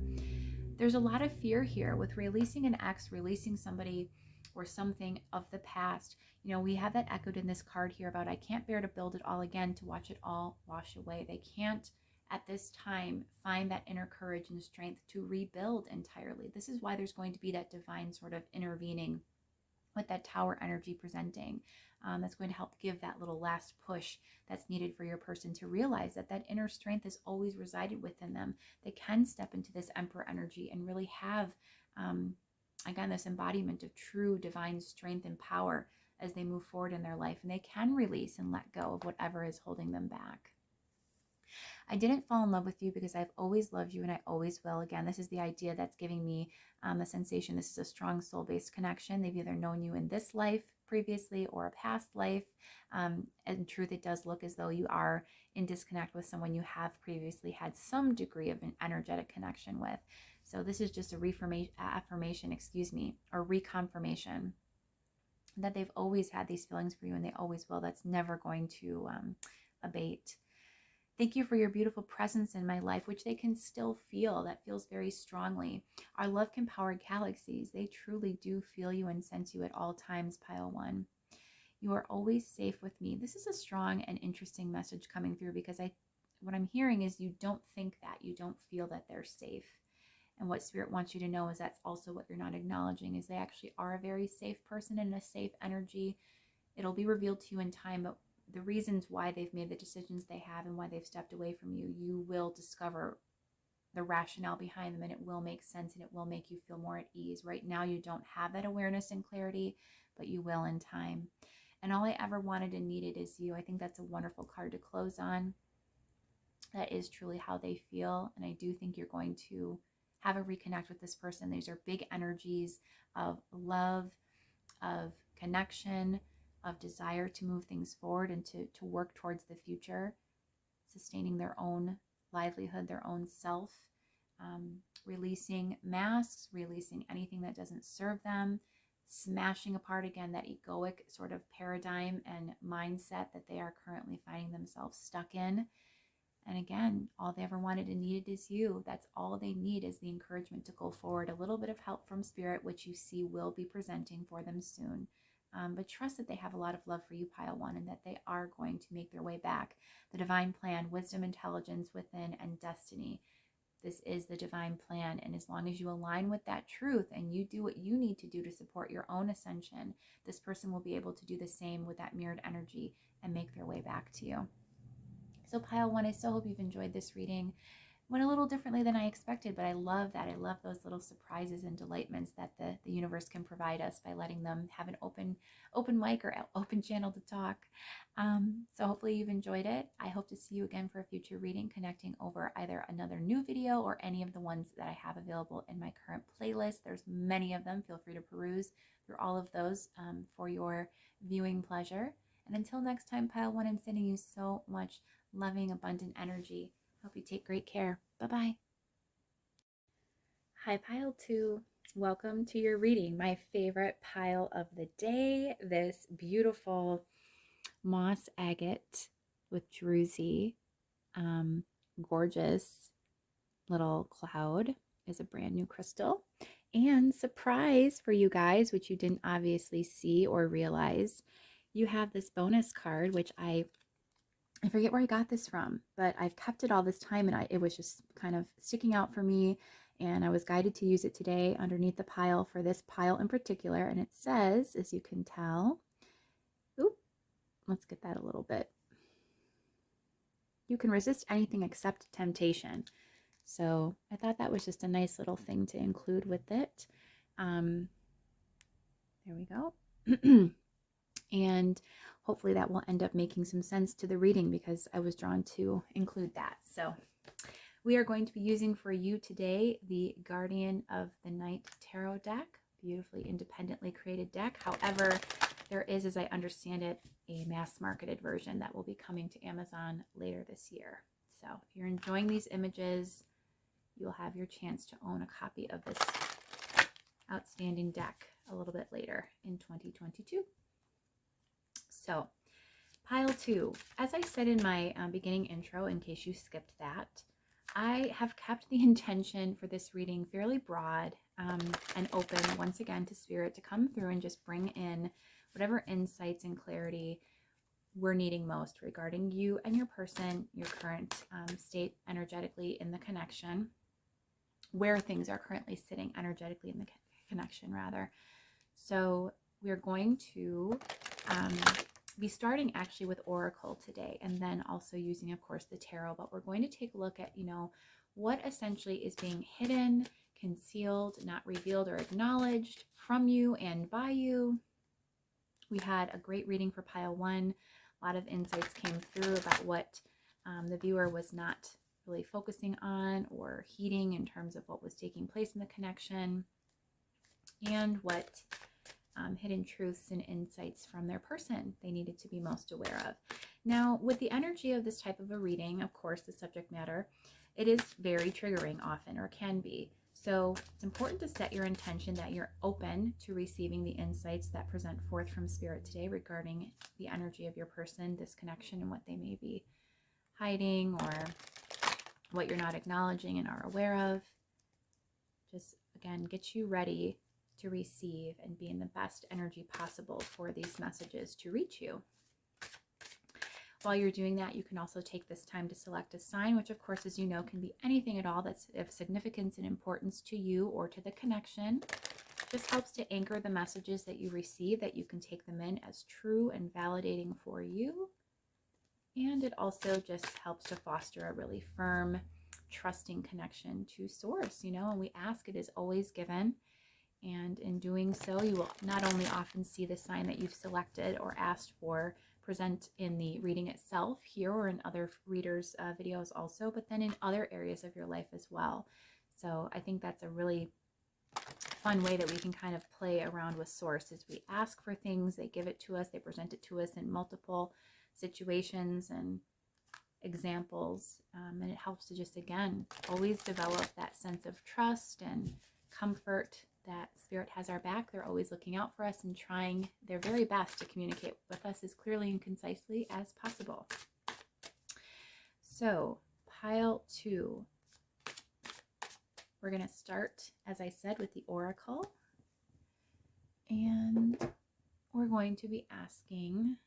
There's a lot of fear here with releasing an ex, releasing somebody or something of the past. We have that echoed in this card here about I can't bear to build it all again, to watch it all wash away. They can't at this time find that inner courage and strength to rebuild entirely. This is why there's going to be that divine sort of intervening with that Tower energy presenting. That's going to help give that little last push that's needed for your person to realize that that inner strength has always resided within them. They can step into this Emperor energy and really have, again, this embodiment of true divine strength and power as they move forward in their life. And they can release and let go of whatever is holding them back. I didn't fall in love with you because I've always loved you and I always will. Again, this is the idea that's giving me the sensation this is a strong soul-based connection. They've either known you in this life previously or a past life. In truth, it does look as though you are in disconnect with someone you have previously had some degree of an energetic connection with. So this is just a reconfirmation that they've always had these feelings for you and they always will. That's never going to abate. Thank you for your beautiful presence in my life, which they can still feel. That feels very strongly. Our love can power galaxies. They truly do feel you and sense you at all times, pile 1. You are always safe with me. This is a strong and interesting message coming through because what I'm hearing is you don't think that. You don't feel that they're safe. And what Spirit wants you to know is that's also what you're not acknowledging, is they actually are a very safe person and a safe energy. It'll be revealed to you in time, but the reasons why they've made the decisions they have and why they've stepped away from you, you will discover the rationale behind them and it will make sense and it will make you feel more at ease. Right now, you don't have that awareness and clarity, but you will in time. And all I ever wanted and needed is you. I think that's a wonderful card to close on. That is truly how they feel. And I do think you're going to have a reconnect with this person. These are big energies of love, of connection, of desire to move things forward and to work towards the future, sustaining their own livelihood, their own self, releasing masks, releasing anything that doesn't serve them, smashing apart again that egoic sort of paradigm and mindset that they are currently finding themselves stuck in. And again, all they ever wanted and needed is you. That's all they need, is the encouragement to go forward, a little bit of help from spirit, which you see will be presenting for them soon. But trust that they have a lot of love for you, pile one, and that they are going to make their way back. The divine plan, wisdom, intelligence within, and destiny. This is the divine plan. And as long as you align with that truth and you do what you need to do to support your own ascension, this person will be able to do the same with that mirrored energy and make their way back to you. So pile one, I so hope you've enjoyed this reading. Went a little differently than I expected, but I love that. I love those little surprises and delightments that the universe can provide us by letting them have an open mic or open channel to talk. So hopefully you've enjoyed it. I hope to see you again for a future reading, connecting over either another new video or any of the ones that I have available in my current playlist. There's many of them. Feel free to peruse through all of those for your viewing pleasure. And until next time, pile one, I'm sending you so much loving, abundant energy. Hope you take great care. Bye-bye. Hi, pile two. Welcome to your reading. My favorite pile of the day, this beautiful moss agate with druzy, gorgeous little cloud, is a brand new crystal. And surprise for you guys, which you didn't obviously see or realize, you have this bonus card, which I forget where I got this from, but I've kept it all this time, and it was just kind of sticking out for me, and I was guided to use it today underneath the pile for this pile in particular. And it says, as you can tell, let's get that a little bit. You can resist anything except temptation. So I thought that was just a nice little thing to include with it. There we go. And hopefully that will end up making some sense to the reading, because I was drawn to include that. So we are going to be using for you today the Guardian of the Night Tarot deck, beautifully independently created deck. However, there is, as I understand it, a mass marketed version that will be coming to Amazon later this year. So if you're enjoying these images, you'll have your chance to own a copy of this outstanding deck a little bit later in 2022. So, pile two, as I said in my beginning intro, in case you skipped that, I have kept the intention for this reading fairly broad and open once again to spirit to come through and just bring in whatever insights and clarity we're needing most regarding you and your person, your current state energetically in the connection, where things are currently sitting energetically in the connection rather. So we're going to be starting actually with Oracle today, and then also using, of course, the Tarot. But we're going to take a look at, what essentially is being hidden, concealed, not revealed or acknowledged from you and by you. We had a great reading for pile one. A lot of insights came through about what the viewer was not really focusing on or heeding in terms of what was taking place in the connection, and what hidden truths and insights from their person they needed to be most aware of. Now, with the energy of this type of a reading, of course, the subject matter, it is very triggering often, or can be. So it's important to set your intention that you're open to receiving the insights that present forth from spirit today regarding the energy of your person, this connection, and what they may be hiding or what you're not acknowledging and are aware of. Just, again, get you ready to receive and be in the best energy possible for these messages to reach you. While you're doing that, you can also take this time to select a sign, which of course, as you know, can be anything at all that's of significance and importance to you or to the connection. This helps to anchor the messages that you receive, that you can take them in as true and validating for you. And it also just helps to foster a really firm, trusting connection to source, and we ask, it is always given. And in doing so, you will not only often see the sign that you've selected or asked for present in the reading itself here or in other readers' videos also, but then in other areas of your life as well. So I think that's a really fun way that we can kind of play around with source is we ask for things, they give it to us, they present it to us in multiple situations and examples, and it helps to just, again, always develop that sense of trust and comfort that Spirit has our back. They're always looking out for us and trying their very best to communicate with us as clearly and concisely as possible. So pile 2, we're going to start, as I said, with the Oracle, and we're going to be asking,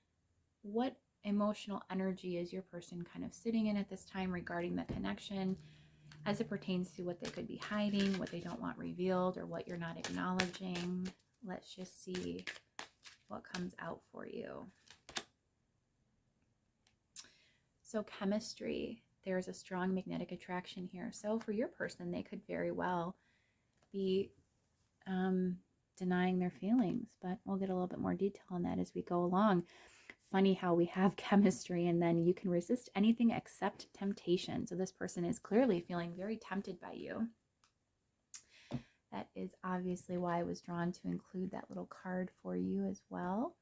what emotional energy is your person kind of sitting in at this time regarding the connection as it pertains to what they could be hiding, what they don't want revealed, or what you're not acknowledging? Let's just see what comes out for you. So chemistry, there's a strong magnetic attraction here. So for your person, they could very well be denying their feelings, but we'll get a little bit more detail on that as we go along. Funny how we have chemistry and then you can resist anything except temptation. So this person is clearly feeling very tempted by you. That is obviously why I was drawn to include that little card for you as well.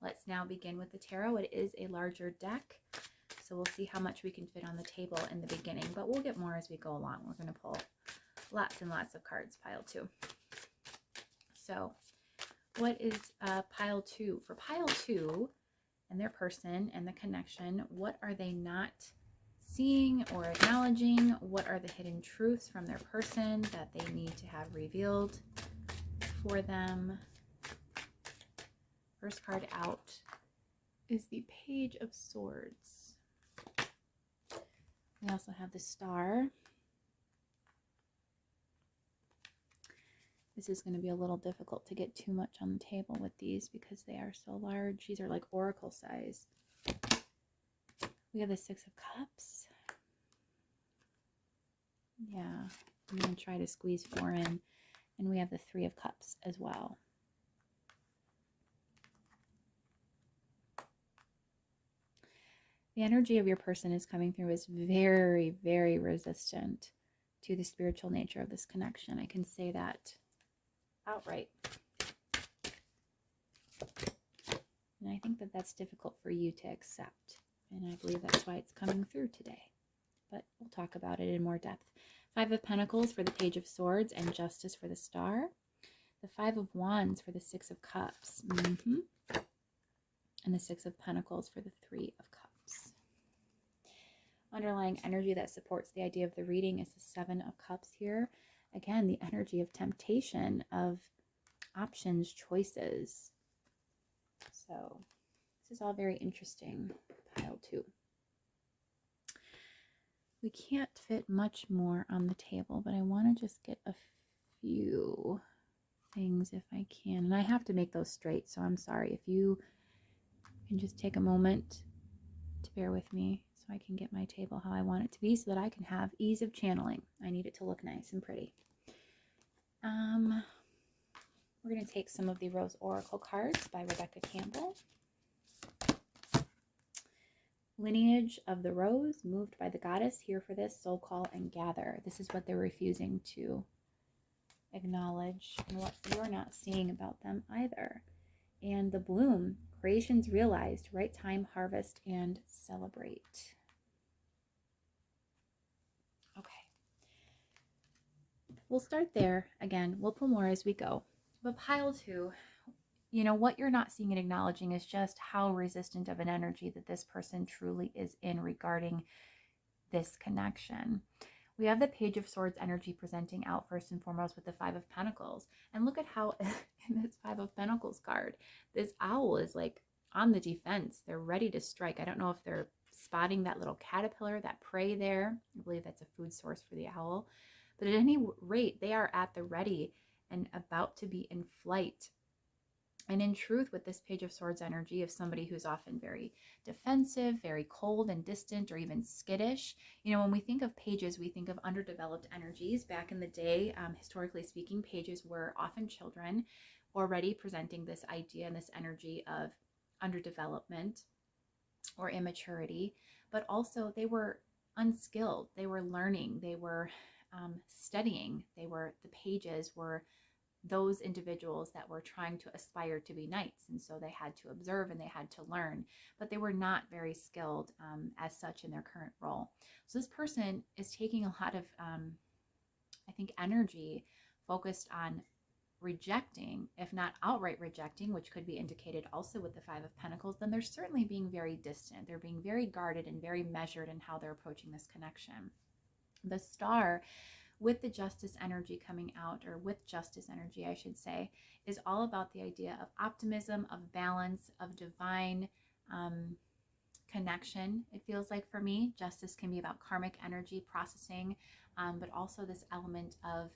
Let's now begin with the tarot. It is a larger deck, so we'll see how much we can fit on the table in the beginning, but we'll get more as we go along. We're going to pull lots and lots of cards, pile 2. So what is pile 2? For pile 2 and their person and the connection, what are they not seeing or acknowledging? What are the hidden truths from their person that they need to have revealed for them? First card out is the Page of Swords. We also have the Star. This is going to be a little difficult to get too much on the table with these because they are so large. These are like oracle size. We have the Six of Cups. Yeah, I'm going to try to squeeze 4 in. And we have the Three of Cups as well. The energy of your person is coming through as very, very resistant to the spiritual nature of this connection. I can say that outright. And I think that that's difficult for you to accept. And I believe that's why it's coming through today. But we'll talk about it in more depth. 5 of Pentacles for the Page of Swords and Justice for the Star. The 5 of Wands for the Six of Cups. And the 6 of Pentacles for the 3 of Cups. Underlying energy that supports the idea of the reading is the 7 of Cups here. Again, the energy of temptation, of options, choices. So this is all very interesting. Pile 2. We can't fit much more on the table, but I want to just get a few things if I can. And I have to make those straight, so I'm sorry. If you can just take a moment to bear with me so I can get my table how I want it to be so that I can have ease of channeling. I need it to look nice and pretty. We're going to take some of the Rose Oracle cards by Rebecca Campbell. Lineage of the Rose, moved by the goddess, here for this, soul call and gather. This is what they're refusing to acknowledge and what you're not seeing about them either. And the Bloom, creations realized, right time, harvest, and celebrate. Okay. We'll start there. Again, we'll pull more as we go. But pile 2, you know, what you're not seeing and acknowledging is just how resistant of an energy that this person truly is in regarding this connection. We have the Page of Swords energy presenting out first and foremost with the 5 of Pentacles. And look at how in this 5 of Pentacles card, this owl is like on the defense. They're ready to strike. I don't know if they're spotting that little caterpillar, that prey there. I believe that's a food source for the owl. But at any rate, they are at the ready and about to be in flight. And in truth, with this Page of Swords energy of somebody who's often very defensive, very cold and distant, or even skittish, you know, when we think of pages, we think of underdeveloped energies. Back in the day, historically speaking, pages were often children already presenting this idea and this energy of underdevelopment or immaturity, but also they were unskilled. They were learning. They were studying. The pages were those individuals that were trying to aspire to be knights. And so they had to observe and they had to learn, but they were not very skilled as such in their current role. So this person is taking a lot of, I think, energy focused on rejecting, if not outright rejecting, which could be indicated also with the Five of Pentacles. Then they're certainly being very distant. They're being very guarded and very measured in how they're approaching this connection. The Star, with the Justice energy coming out, or with Justice energy, I should say, is all about the idea of optimism, of balance, of divine connection. It feels like for me, Justice can be about karmic energy processing, but also this element of,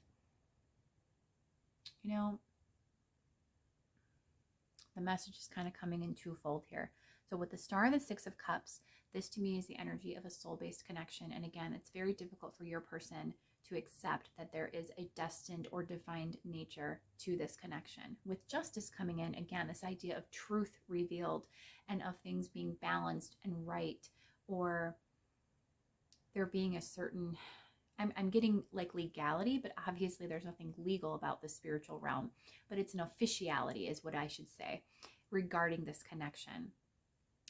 you know, the message is kind of coming in twofold here. So with the Star and the Six of Cups, this to me is the energy of a soul-based connection. And again, it's very difficult for your person to accept that there is a destined or defined nature to this connection. With Justice coming in, again, this idea of truth revealed and of things being balanced and right, or there being a certain, I'm getting like legality, but obviously there's nothing legal about the spiritual realm, but it's an officiality is what I should say regarding this connection.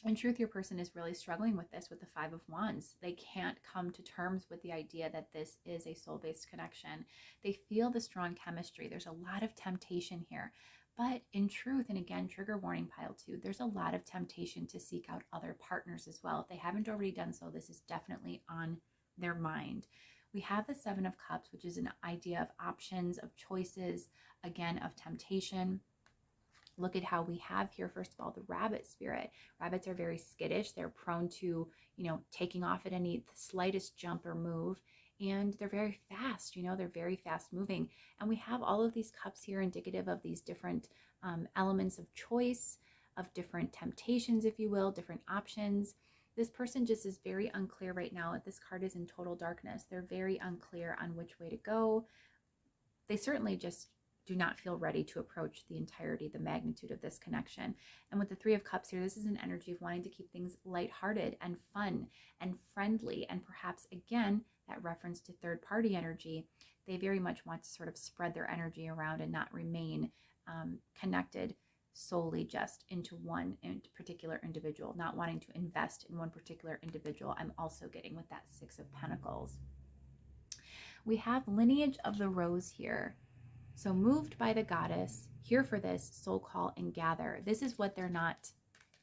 In truth, your person is really struggling with this with the Five of Wands. They can't come to terms with the idea that this is a soul-based connection. They feel the strong chemistry. There's a lot of temptation here. But in truth, and again, trigger warning pile 2, there's a lot of temptation to seek out other partners as well. If they haven't already done so, this is definitely on their mind. We have the Seven of Cups, which is an idea of options, of choices, again, of temptation. Look at how we have here, first of all, the rabbit spirit. Rabbits are very skittish. They're prone to, taking off at any slightest jump or move. And they're very fast, they're very fast moving. And we have all of these cups here indicative of these different elements of choice, of different temptations, if you will, different options. This person just is very unclear right now. This card is in total darkness. They're very unclear on which way to go. They certainly just do not feel ready to approach the entirety, the magnitude of this connection. And with the Three of Cups here, this is an energy of wanting to keep things lighthearted and fun and friendly. And perhaps, again, that reference to third party energy, they very much want to sort of spread their energy around and not remain connected solely just into one particular individual, not wanting to invest in one particular individual. I'm also getting with that Six of Pentacles. We have lineage of the rose here. So moved by the goddess, here for this, soul call and gather. This is what they're not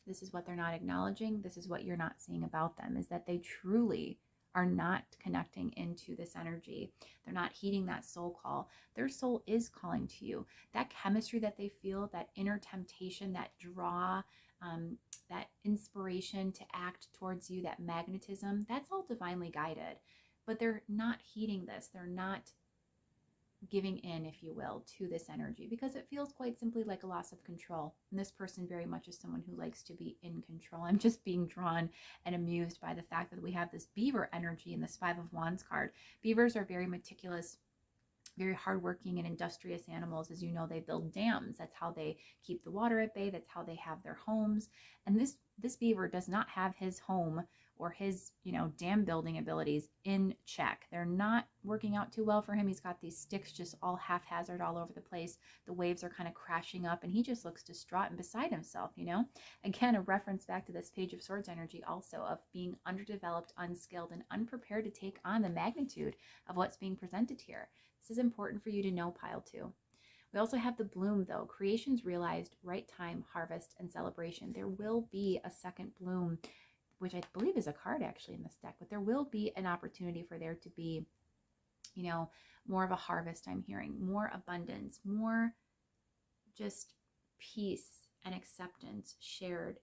acknowledging. This is what you're not seeing about them, is that they truly are not connecting into this energy. They're not heeding that soul call. Their soul is calling to you. That chemistry that they feel, that inner temptation, that draw, that inspiration to act towards you, that magnetism, that's all divinely guided. But they're not heeding this. They're not giving in, if you will, to this energy because it feels quite simply like a loss of control. And this person very much is someone who likes to be in control. I'm just being drawn and amused by the fact that we have this beaver energy in this Five of Wands card. Beavers are very meticulous, very hardworking and industrious animals. As you know, they build dams. That's how they keep the water at bay. That's how they have their homes. And this beaver does not have his home or his, dam building abilities in check. They're not working out too well for him. He's got these sticks just all haphazard all over the place. The waves are kind of crashing up and he just looks distraught and beside himself, Again, a reference back to this Page of Swords energy also of being underdeveloped, unskilled, and unprepared to take on the magnitude of what's being presented here. This is important for you to know, pile 2. We also have the bloom, though. Creations realized, right time, harvest, and celebration. There will be a second bloom, which I believe is a card actually in this deck, but there will be an opportunity for there to be, more of a harvest, I'm hearing, more abundance, more just peace and acceptance, shared,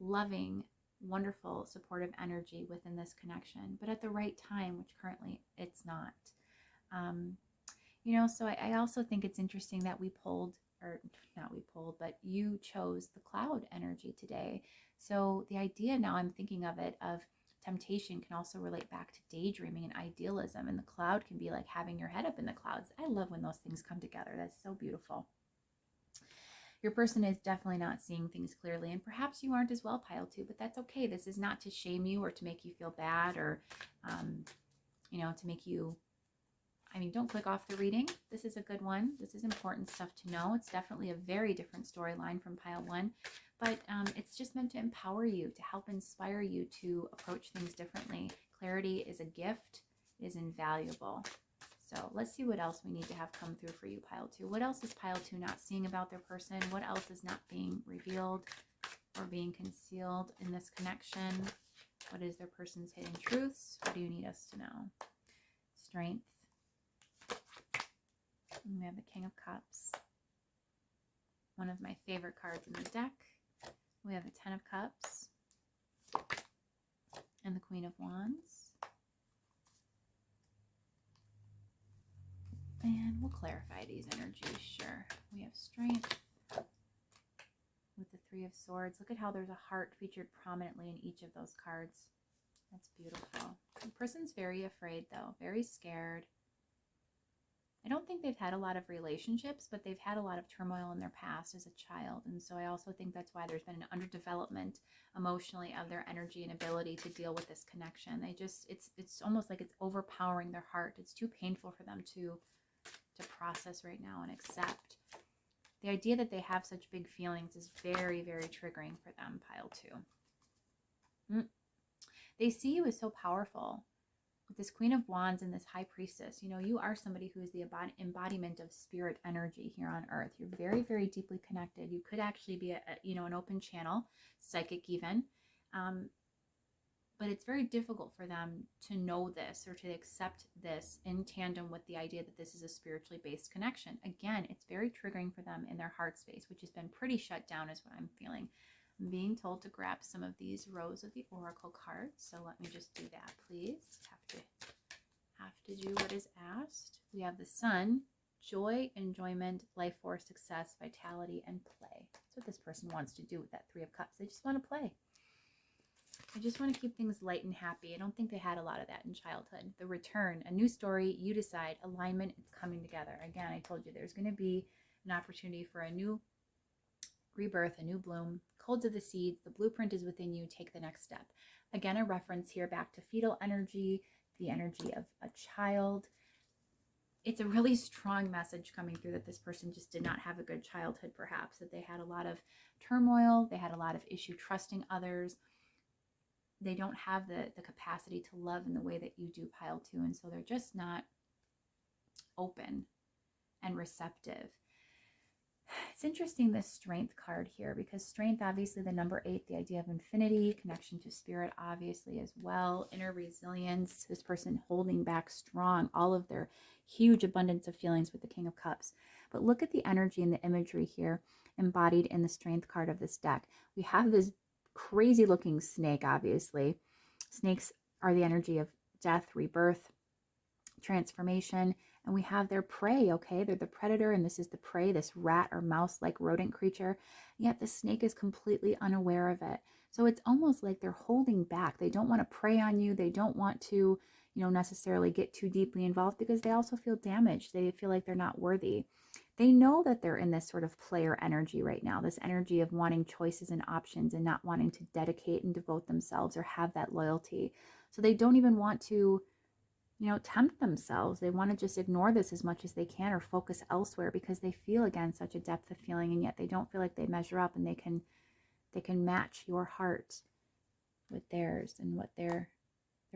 loving, wonderful, supportive energy within this connection, but at the right time, which currently it's not. So I also think it's interesting that but you chose the cloud energy today. So the idea now I'm thinking of it of temptation can also relate back to daydreaming and idealism. And the cloud can be like having your head up in the clouds. I love when those things come together. That's so beautiful. Your person is definitely not seeing things clearly, and perhaps you aren't as well, pile 2, but that's okay. This is not to shame you or to make you feel bad or, to make you I mean, don't click off the reading. This is a good one. This is important stuff to know. It's definitely a very different storyline from pile one, but it's just meant to empower you, to help inspire you to approach things differently. Clarity is a gift, it is invaluable. So let's see what else we need to have come through for you, pile two. What else is pile two not seeing about their person? What else is not being revealed or being concealed in this connection? What is their person's hidden truths? What do you need us to know? Strength. And we have the King of Cups. One of my favorite cards in the deck. We have the Ten of Cups. And the Queen of Wands. And we'll clarify these energies, sure. We have strength with the Three of Swords. Look at how there's a heart featured prominently in each of those cards. That's beautiful. The person's very afraid, though, very scared. I don't think they've had a lot of relationships, but they've had a lot of turmoil in their past as a child. And so I also think that's why there's been an underdevelopment emotionally of their energy and ability to deal with this connection. It's almost like it's overpowering their heart. It's too painful for them to process right now and accept. The idea that they have such big feelings is very, very triggering for them, pile two. They see you as so powerful. With this Queen of Wands and this High Priestess, you know, you are somebody who is the embodiment of spirit energy here on earth. You're very, very deeply connected. You could actually be an open channel, psychic even. But it's very difficult for them to know this or to accept this in tandem with the idea that this is a spiritually based connection. Again, it's very triggering for them in their heart space, which has been pretty shut down is what I'm feeling. I'm being told to grab some of these rows of the Oracle cards. So let me just do that, please. Have to do what is asked. We have the Sun, joy, enjoyment, life force, success, vitality, and play. That's what this person wants to do with that Three of Cups. They just want to play. I just want to keep things light and happy. I don't think they had a lot of that in childhood. The Return, a new story, you decide, alignment, it's coming together. Again, I told you there's going to be an opportunity for a new rebirth, a new bloom. Cold to the seeds, the blueprint is within you, take the next step. Again, a reference here back to fetal energy, the energy of a child. It's a really strong message coming through that this person just did not have a good childhood, perhaps, that they had a lot of turmoil, they had a lot of issue trusting others. They don't have the capacity to love in the way that you do, pile two, and so they're just not open and receptive. It's interesting, this Strength card here, because Strength, obviously the number 8, the idea of infinity, connection to spirit, obviously as well, inner resilience, this person holding back strong, all of their huge abundance of feelings with the King of Cups. But look at the energy and the imagery here embodied in the Strength card of this deck. We have this crazy looking snake, obviously. Snakes are the energy of death, rebirth, transformation, and we have their prey, okay? They're the predator, and this is the prey, this rat or mouse-like rodent creature, yet the snake is completely unaware of it. So it's almost like they're holding back. They don't want to prey on you. They don't want to, necessarily get too deeply involved because they also feel damaged. They feel like they're not worthy. They know that they're in this sort of player energy right now, this energy of wanting choices and options and not wanting to dedicate and devote themselves or have that loyalty. So they don't even want to tempt themselves. They want to just ignore this as much as they can or focus elsewhere because they feel, again, such a depth of feeling, and yet they don't feel like they measure up and they can match your heart with theirs and what they're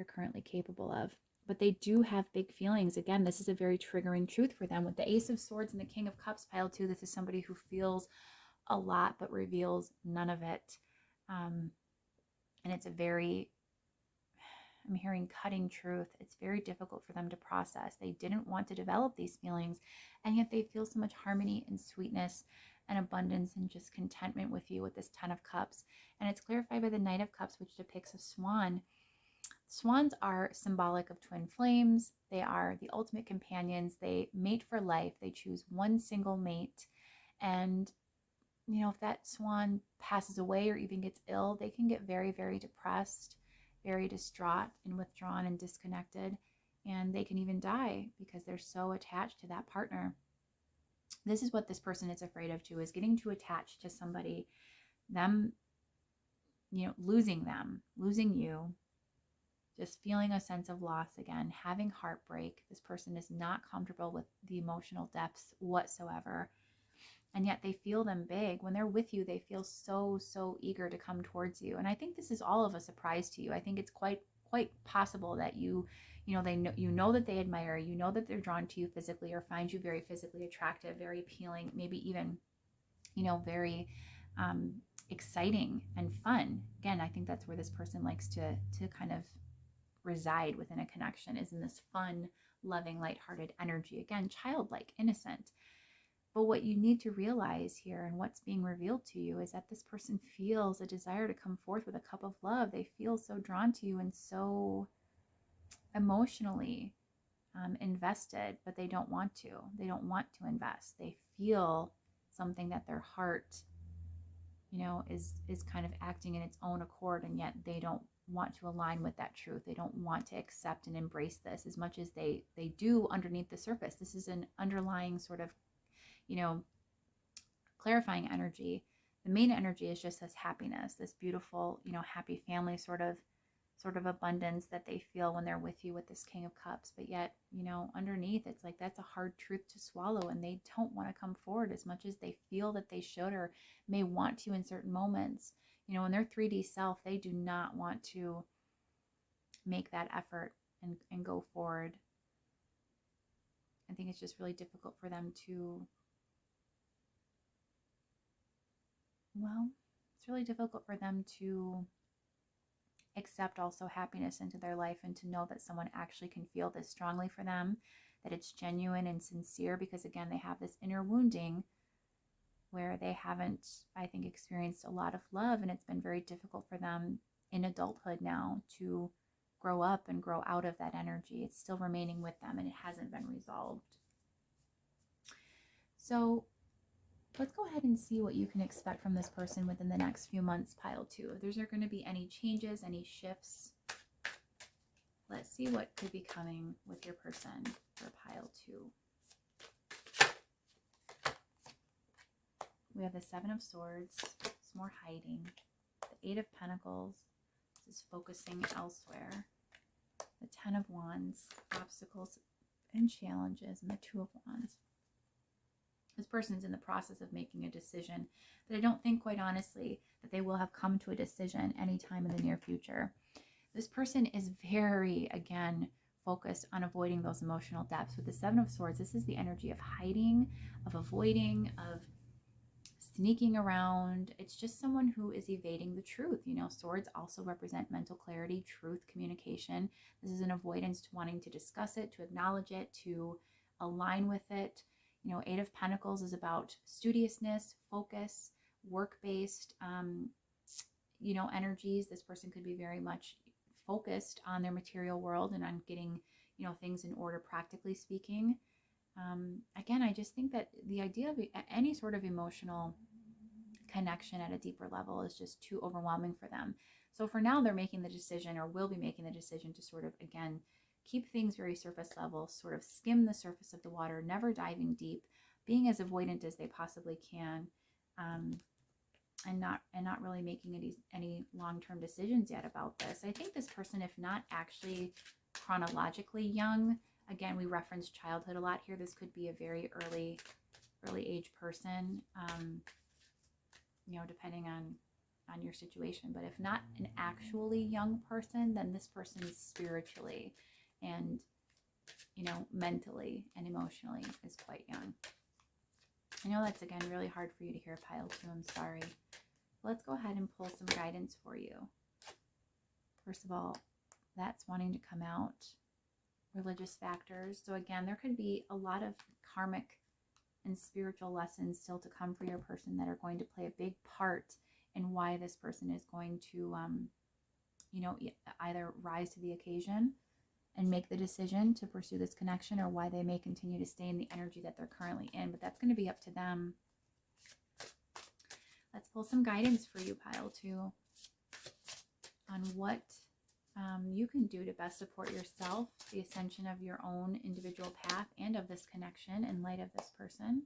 currently capable of. But they do have big feelings. Again, this is a very triggering truth for them. With the Ace of Swords and the King of Cups pile two, this is somebody who feels a lot but reveals none of it. And it's a very, I'm hearing cutting truth. It's very difficult for them to process. They didn't want to develop these feelings, and yet they feel so much harmony and sweetness and abundance and just contentment with you with this Ten of Cups. And it's clarified by the Knight of Cups, which depicts a swan. Swans are symbolic of twin flames. They are the ultimate companions. They mate for life. They choose one single mate. And, if that swan passes away or even gets ill, they can get very, very depressed, very distraught and withdrawn and disconnected. And they can even die because they're so attached to that partner. This is what this person is afraid of too, is getting too attached to somebody, them, losing them, losing you, just feeling a sense of loss again, having heartbreak. This person is not comfortable with the emotional depths whatsoever. And yet they feel them big. When they're with you, they feel so, so eager to come towards you. And I think this is all of a surprise to you. I think it's quite possible that they know, that they admire you, know that they're drawn to you physically or find you very physically attractive, very appealing, maybe even, very exciting and fun. Again, I think that's where this person likes to kind of reside within a connection, is in this fun, loving, lighthearted energy. Again, childlike, innocent. But what you need to realize here, and what's being revealed to you, is that this person feels a desire to come forth with a cup of love. They feel so drawn to you and so emotionally invested, but they don't want to. They don't want to invest. They feel something that their heart, is kind of acting in its own accord, and yet they don't want to align with that truth. They don't want to accept and embrace this as much as they do underneath the surface. This is an underlying sort of, clarifying energy. The main energy is just this happiness, this beautiful, happy family sort of abundance that they feel when they're with you with this King of Cups. But yet, underneath, it's like that's a hard truth to swallow, and they don't want to come forward as much as they feel that they should or may want to in certain moments. In their 3D self, they do not want to make that effort and go forward. I think it's just really difficult for them to, it's really difficult for them to accept also happiness into their life, and to know that someone actually can feel this strongly for them, that it's genuine and sincere, because again, they have this inner wounding where they haven't, I think, experienced a lot of love, and it's been very difficult for them in adulthood now to grow up and grow out of that energy. It's still remaining with them, and it hasn't been resolved. So let's go ahead and see what you can expect from this person within the next few months, pile 2. If there's going to be any changes, any shifts. Let's see what could be coming with your person for pile 2. We have the 7 of Swords. It's more hiding. The 8 of Pentacles. This is focusing elsewhere. The 10 of Wands. Obstacles and challenges. And the 2 of Wands. This person's in the process of making a decision, but I don't think, quite honestly, that they will have come to a decision anytime in the near future. This person is very, again, focused on avoiding those emotional depths. With the 7 of Swords, this is the energy of hiding, of avoiding, of sneaking around. It's just someone who is evading the truth. Swords also represent mental clarity, truth, communication. This is an avoidance to wanting to discuss it, to acknowledge it, to align with it. 8 of Pentacles is about studiousness, focus, work-based, energies. This person could be very much focused on their material world and on getting, things in order, practically speaking. Again, I just think that the idea of any sort of emotional connection at a deeper level is just too overwhelming for them. So for now, they're making the decision, or will be making the decision, to sort of, again, keep things very surface level, sort of skim the surface of the water, never diving deep, being as avoidant as they possibly can, and not really making any long-term decisions yet about this. I think this person, if not actually chronologically young, again, we reference childhood a lot here. This could be a very early age person, depending on your situation. But if not an actually young person, then this person is spiritually and, mentally and emotionally is quite young. I know that's, again, really hard for you to hear, pile 2. I'm sorry. Let's go ahead and pull some guidance for you. First of all, that's wanting to come out. Religious factors. So again, there could be a lot of karmic and spiritual lessons still to come for your person that are going to play a big part in why this person is going to, either rise to the occasion and make the decision to pursue this connection, or why they may continue to stay in the energy that they're currently in. But that's going to be up to them. Let's pull some guidance for you, pile 2, on what you can do to best support yourself, the ascension of your own individual path, and of this connection in light of this person.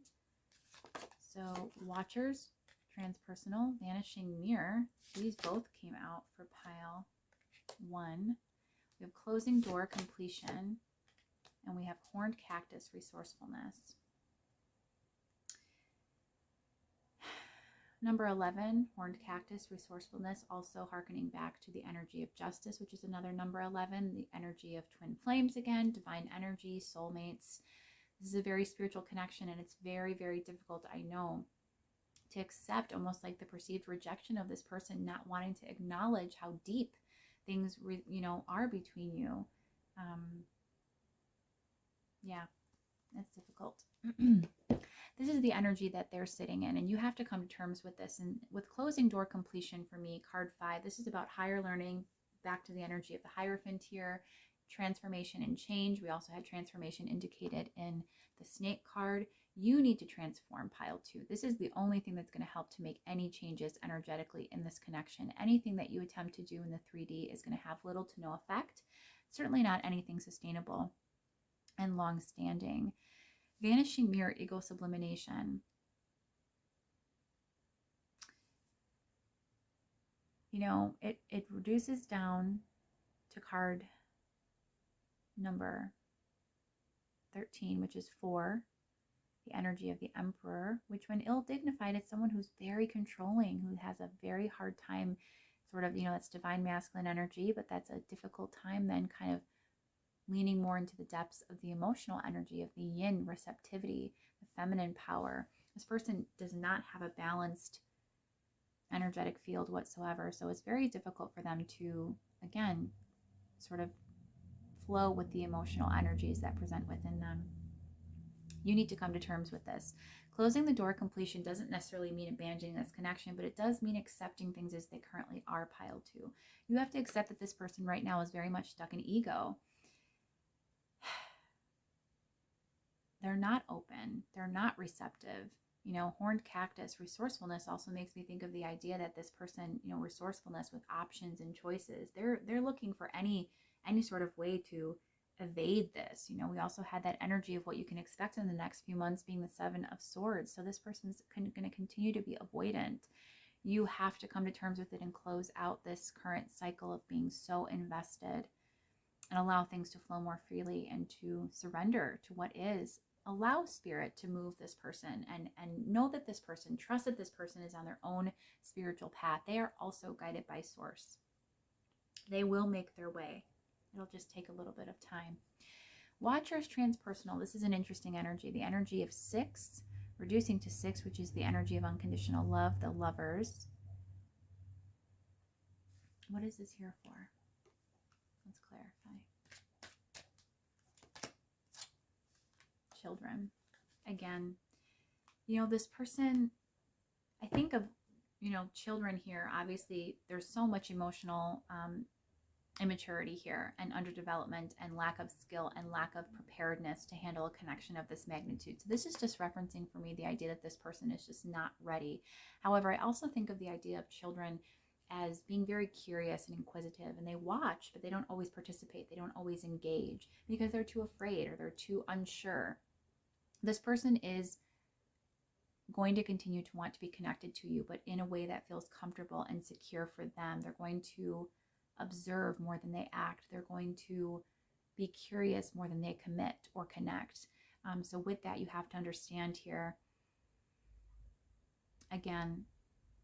So Watchers, Transpersonal, Vanishing Mirror. These both came out for pile 1. We have closing door completion, and we have horned cactus resourcefulness. Number 11, horned cactus resourcefulness, also harkening back to the energy of justice, which is another number 11, the energy of twin flames again, divine energy, soulmates. This is a very spiritual connection, and it's very, very difficult, I know, to accept, almost like the perceived rejection of this person, not wanting to acknowledge how deep things are between you. Yeah, it's difficult. This is the energy that they're sitting in, and you have to come to terms with this. And with closing door completion, for me, card 5, this is about higher learning, back to the energy of the Hierophant here, transformation and change. We also had transformation indicated in the snake card. You need to transform, pile 2. This is the only thing that's going to help to make any changes energetically in this connection. Anything that you attempt to do in the 3D is going to have little to no effect. Certainly not anything sustainable and long-standing. Vanishing mirror, ego sublimation. It reduces down to card number 13, which is 4, the energy of the Emperor, which when ill-dignified, is someone who's very controlling, who has a very hard time sort of, that's divine masculine energy, but that's a difficult time then kind of leaning more into the depths of the emotional energy of the yin receptivity, the feminine power. This person does not have a balanced energetic field whatsoever. So it's very difficult for them to, again, sort of flow with the emotional energies that present within them. You need to come to terms with this. Closing the door completion doesn't necessarily mean abandoning this connection, but it does mean accepting things as they currently are, pile 2. You have to accept that this person right now is very much stuck in ego. They're not open. They're not receptive. Horned cactus resourcefulness also makes me think of the idea that this person, resourcefulness with options and choices. They're looking for any sort of way to evade this. We also had that energy of what you can expect in the next few months being the 7 of Swords. So this person's going to continue to be avoidant. You have to come to terms with it and close out this current cycle of being so invested and allow things to flow more freely and to surrender to what is. Allow spirit to move this person and know that this person, trust that this person is on their own spiritual path. They are also guided by source. They will make their way. It'll just take a little bit of time. Watchers transpersonal. This is an interesting energy. The energy of 6, reducing to 6, which is the energy of unconditional love, the lovers. What is this here for? Let's clarify. Children. Again, this person, I think of, children here. Obviously, there's so much emotional immaturity here and underdevelopment and lack of skill and lack of preparedness to handle a connection of this magnitude. So this is just referencing for me the idea that this person is just not ready. However, I also think of the idea of children as being very curious and inquisitive, and they watch, but they don't always participate. They don't always engage because they're too afraid or they're too unsure. This person is going to continue to want to be connected to you, but in a way that feels comfortable and secure for them. They're going to observe more than they act. They're going to be curious more than they commit or connect. So with that, you have to understand here, again,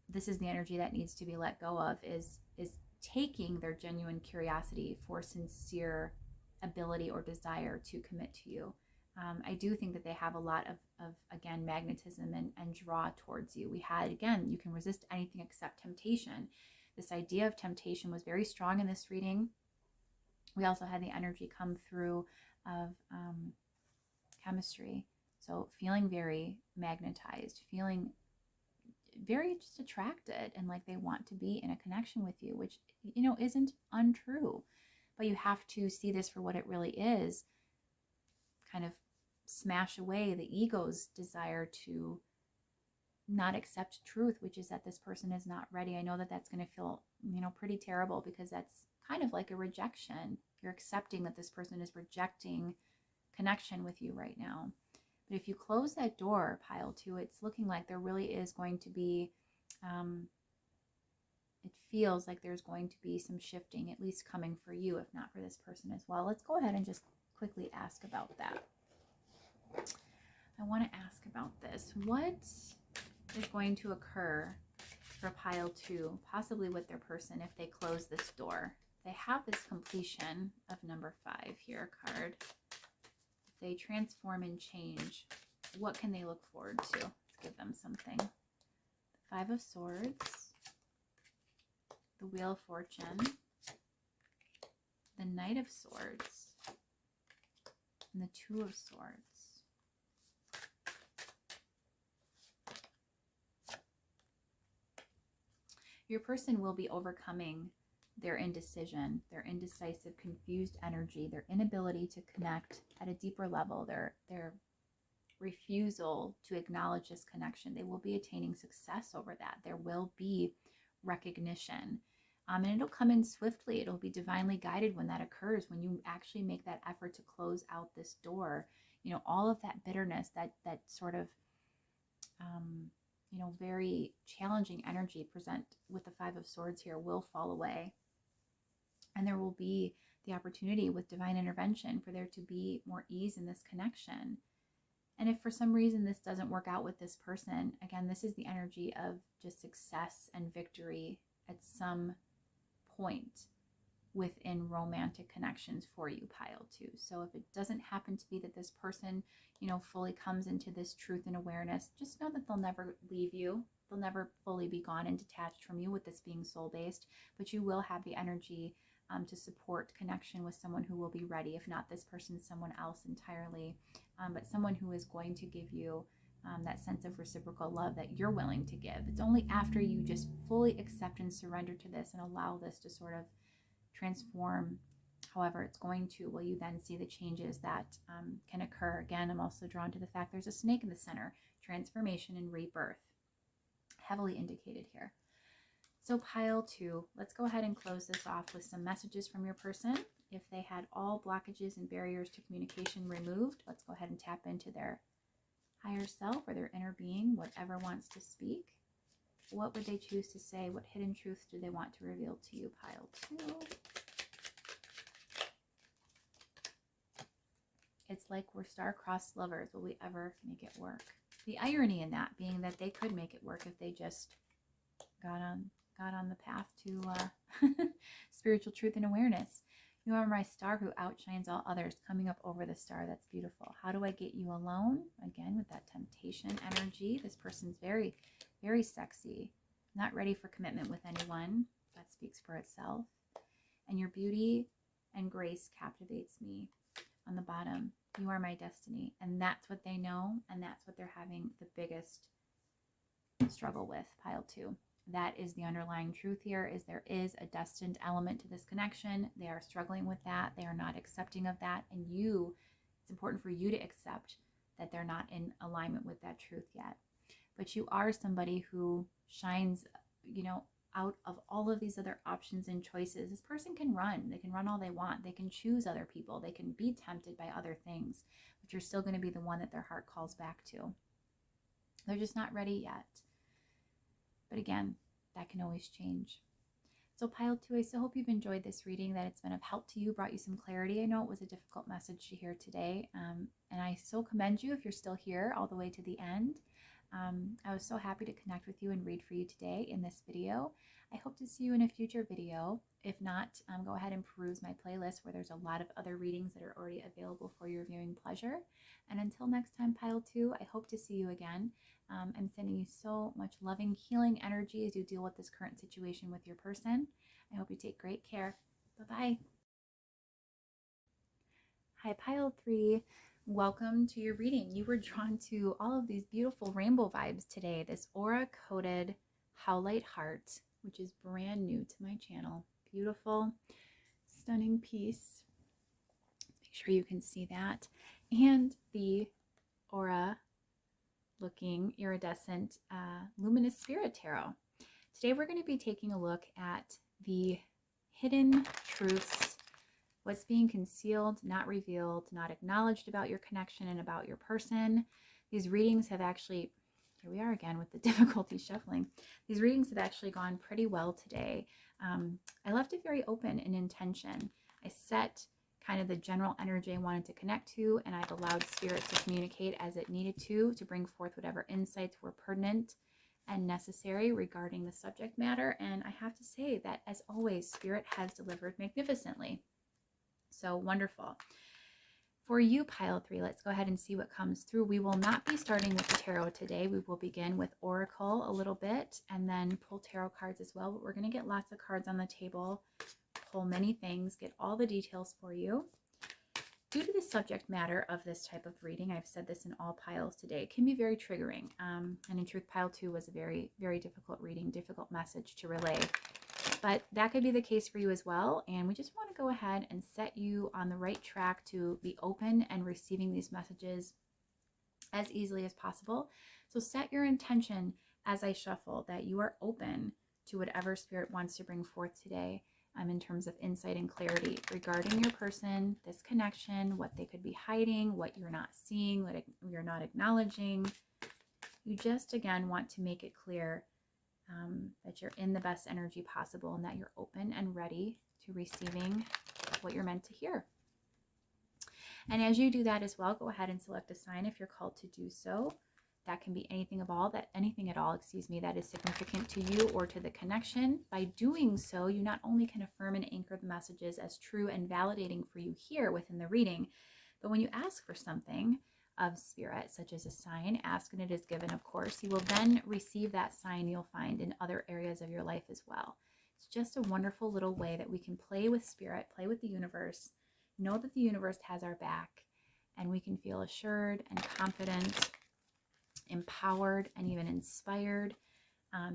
this is the energy that needs to be let go of, is taking their genuine curiosity for sincere ability or desire to commit to you. I do think that they have a lot of again, magnetism and draw towards you. We had, again, you can resist anything except temptation. This idea of temptation was very strong in this reading. We also had the energy come through of chemistry. So feeling very magnetized, feeling very just attracted and like they want to be in a connection with you, which, isn't untrue. But you have to see this for what it really is. Kind of smash away the ego's desire to not accept truth, which is that this person is not ready. I know that that's going to feel, pretty terrible because that's kind of like a rejection. You're accepting that this person is rejecting connection with you right now. But if you close that door, pile 2, it's looking like there really is going to be it feels like there's going to be some shifting, at least coming for you, if not for this person as well. Let's go ahead and just quickly ask about that. I want to ask about this. What is going to occur for pile 2, possibly with their person, if they close this door? They have this completion of number 5 here card. If they transform and change, what can they look forward to? Let's give them something. The 5 of Swords, the Wheel of Fortune, the Knight of Swords, and the 2 of Swords. Your person will be overcoming their indecision, their indecisive, confused energy, their inability to connect at a deeper level, their refusal to acknowledge this connection. They will be attaining success over that. There will be recognition. And it'll come in swiftly. It'll be divinely guided when that occurs, when you actually make that effort to close out this door. You know, all of that bitterness, that sort of you know, very challenging energy present with the 5 of Swords here will fall away. And there will be the opportunity with divine intervention for there to be more ease in this connection. And if for some reason this doesn't work out with this person, again, this is the energy of just success and victory at some point within romantic connections for you, pile 2. So if it doesn't happen to be that this person, you know, fully comes into this truth and awareness, just know that they'll never leave you. They'll never fully be gone and detached from you, with this being soul-based, but you will have the energy to support connection with someone who will be ready. If not this person, someone else entirely, but someone who is going to give you that sense of reciprocal love that you're willing to give. It's only after you just fully accept and surrender to this and allow this to sort of transform however it's going to, will you then see the changes that can occur. Again, I'm also drawn to the fact there's a snake in the center. Transformation and rebirth, heavily indicated here. So pile 2, let's go ahead and close this off with some messages from your person. If they had all blockages and barriers to communication removed, let's go ahead and tap into their higher self or their inner being, whatever wants to speak. What would they choose to say? What hidden truths do they want to reveal to you, pile 2? It's like we're star-crossed lovers. Will we ever make it work? The irony in that being that they could make it work if they just got on the path to spiritual truth and awareness. You are my star who outshines all others, coming up over the star. That's beautiful. How do I get you alone? Again, with that temptation energy. This person's very, very sexy, not ready for commitment with anyone. That speaks for itself. And your beauty and grace captivates me. On the bottom, you are my destiny. And that's what they know, and that's what they're having the biggest struggle with, pile 2. That is the underlying truth here, is there is a destined element to this connection. They are struggling with that. They are not accepting of that. And it's important for you to accept that they're not in alignment with that truth yet. But you are somebody who shines, you know, out of all of these other options and choices. This person can run. They can run all they want. They can choose other people. They can be tempted by other things, but you're still going to be the one that their heart calls back to. They're just not ready yet. But again, that can always change. So pile 2, I so hope you've enjoyed this reading, that it's been of help to you, brought you some clarity. I know it was a difficult message to hear today, and I so commend you if you're still here all the way to the end. I was so happy to connect with you and read for you today in this video. I hope to see you in a future video. If not, go ahead and peruse my playlist where there's a lot of other readings that are already available for your viewing pleasure. And until next time, pile 2, I hope to see you again. I'm sending you so much loving, healing energy as you deal with this current situation with your person. I hope you take great care. Bye-bye. Hi, pile 3. Welcome to your reading. You were drawn to all of these beautiful rainbow vibes today. This aura-coated howlite heart, which is brand new to my channel. Beautiful, stunning piece. Make sure you can see that. And the aura looking iridescent luminous spirit tarot. Today we're going to be taking a look at the hidden truths, what's being concealed, not revealed, not acknowledged about your connection and about your person. These readings have actually Here we are again with the difficulty shuffling. These readings have actually gone pretty well today. I left it very open in intention. I set kind of the general energy I wanted to connect to, and I've allowed Spirit to communicate as it needed to bring forth whatever insights were pertinent and necessary regarding the subject matter. And I have to say that, as always, Spirit has delivered magnificently. So wonderful. For you, pile 3, let's go ahead and see what comes through. We will not be starting with the tarot today. We will begin with Oracle a little bit and then pull tarot cards as well. But we're going to get lots of cards on the table, pull many things, get all the details for you. Due to the subject matter of this type of reading, I've said this in all piles today, it can be very triggering. And in truth, pile 2 was a very, very difficult reading, difficult message to relay. But that could be the case for you as well. And we just want to go ahead and set you on the right track to be open and receiving these messages as easily as possible. So set your intention as I shuffle that you are open to whatever Spirit wants to bring forth today in terms of insight and clarity regarding your person, this connection, what they could be hiding, what you're not seeing, what you're not acknowledging. You just, again, want to make it clear that you're in the best energy possible and that you're open and ready to receiving what you're meant to hear. And as you do that as well, go ahead and select a sign if you're called to do so. That can be anything at all that is significant to you or to the connection. By doing so, you not only can affirm and anchor the messages as true and validating for you here within the reading, but when you ask for something of Spirit, such as a sign, ask and it is given, of course, you will then receive that sign you'll find in other areas of your life as well. It's just a wonderful little way that we can play with Spirit, play with the universe, know that the universe has our back, and we can feel assured and confident, empowered, and even inspired,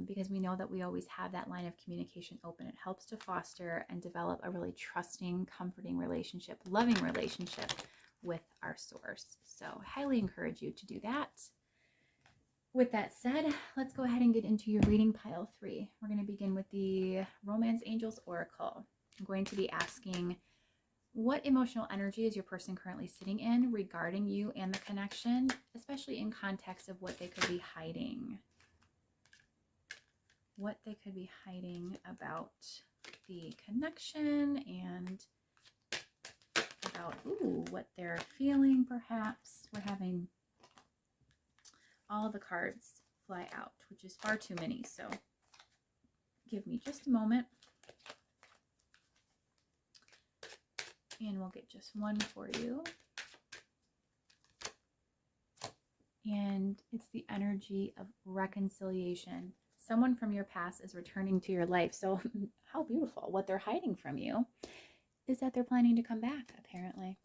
because we know that we always have that line of communication open. It helps to foster and develop a really trusting, comforting relationship, loving relationship with our source. So I highly encourage you to do that. With that said, let's go ahead and get into your reading, pile 3. We're going to begin with the Romance Angels Oracle. I'm going to be asking, what emotional energy is your person currently sitting in regarding you and the connection, especially in context of what they could be hiding? What they could be hiding about the connection and about what they're feeling, perhaps. We're having all the cards fly out, which is far too many. So give me just a moment. And we'll get just one for you. And it's the energy of reconciliation. Someone from your past is returning to your life. So how beautiful. What they're hiding from you is that they're planning to come back, apparently.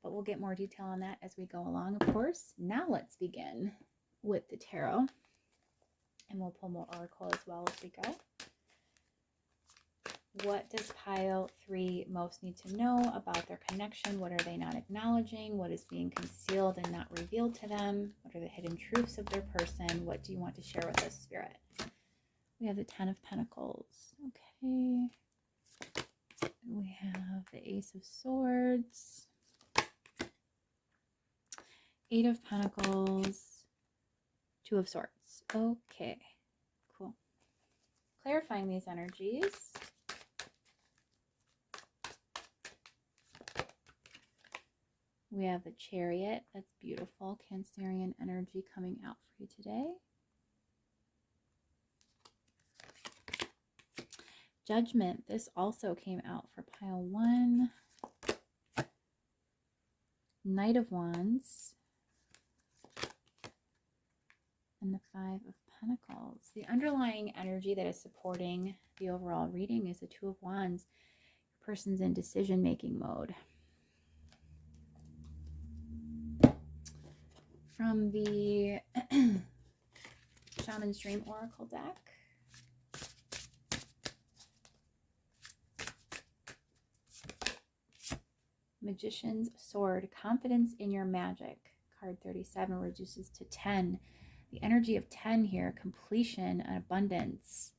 But we'll get more detail on that as we go along, of course. Now let's begin with the tarot. And we'll pull more oracle as well as we go. What does pile 3 most need to know about their connection? What are they not acknowledging? What is being concealed and not revealed to them? What are the hidden truths of their person? What do you want to share with us, Spirit? We have the 10 of Pentacles. Okay. We have the Ace of Swords, 8 of Pentacles, 2 of Swords. Okay, cool. Clarifying these energies. We have the Chariot. That's beautiful. Cancerian energy coming out for you today. Judgment. This also came out for pile 1. Knight of Wands. And the 5 of Pentacles. The underlying energy that is supporting the overall reading is the 2 of Wands. Your person's in decision-making mode. From the Shaman's Dream Oracle deck. Magician's Sword, confidence in your magic. Card 37 reduces to 10. The energy of 10 here, completion and abundance.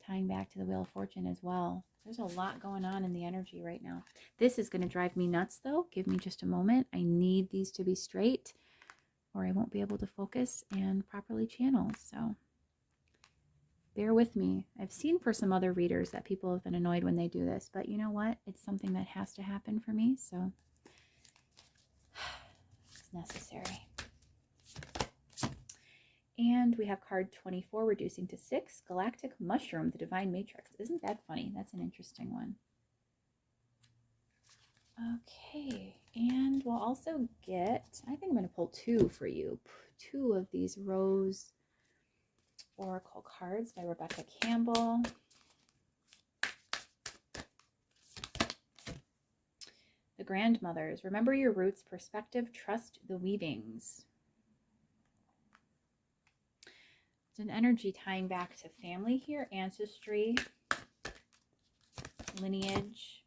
Tying back to the Wheel of Fortune as well. There's a lot going on in the energy right now. This is going to drive me nuts though. Give me just a moment. I need these to be straight or I won't be able to focus and properly channel. So bear with me. I've seen for some other readers that people have been annoyed when they do this, but you know what? It's something that has to happen for me, so it's necessary. And we have card 24, reducing to 6, Galactic Mushroom, the Divine Matrix. Isn't that funny? That's an interesting one. Okay, and we'll also get, I think I'm going to pull 2 for you. 2 of these Rose Oracle cards by Rebecca Campbell. The Grandmothers, remember your roots, perspective, trust the weavings. It's an energy tying back to family here, ancestry, lineage.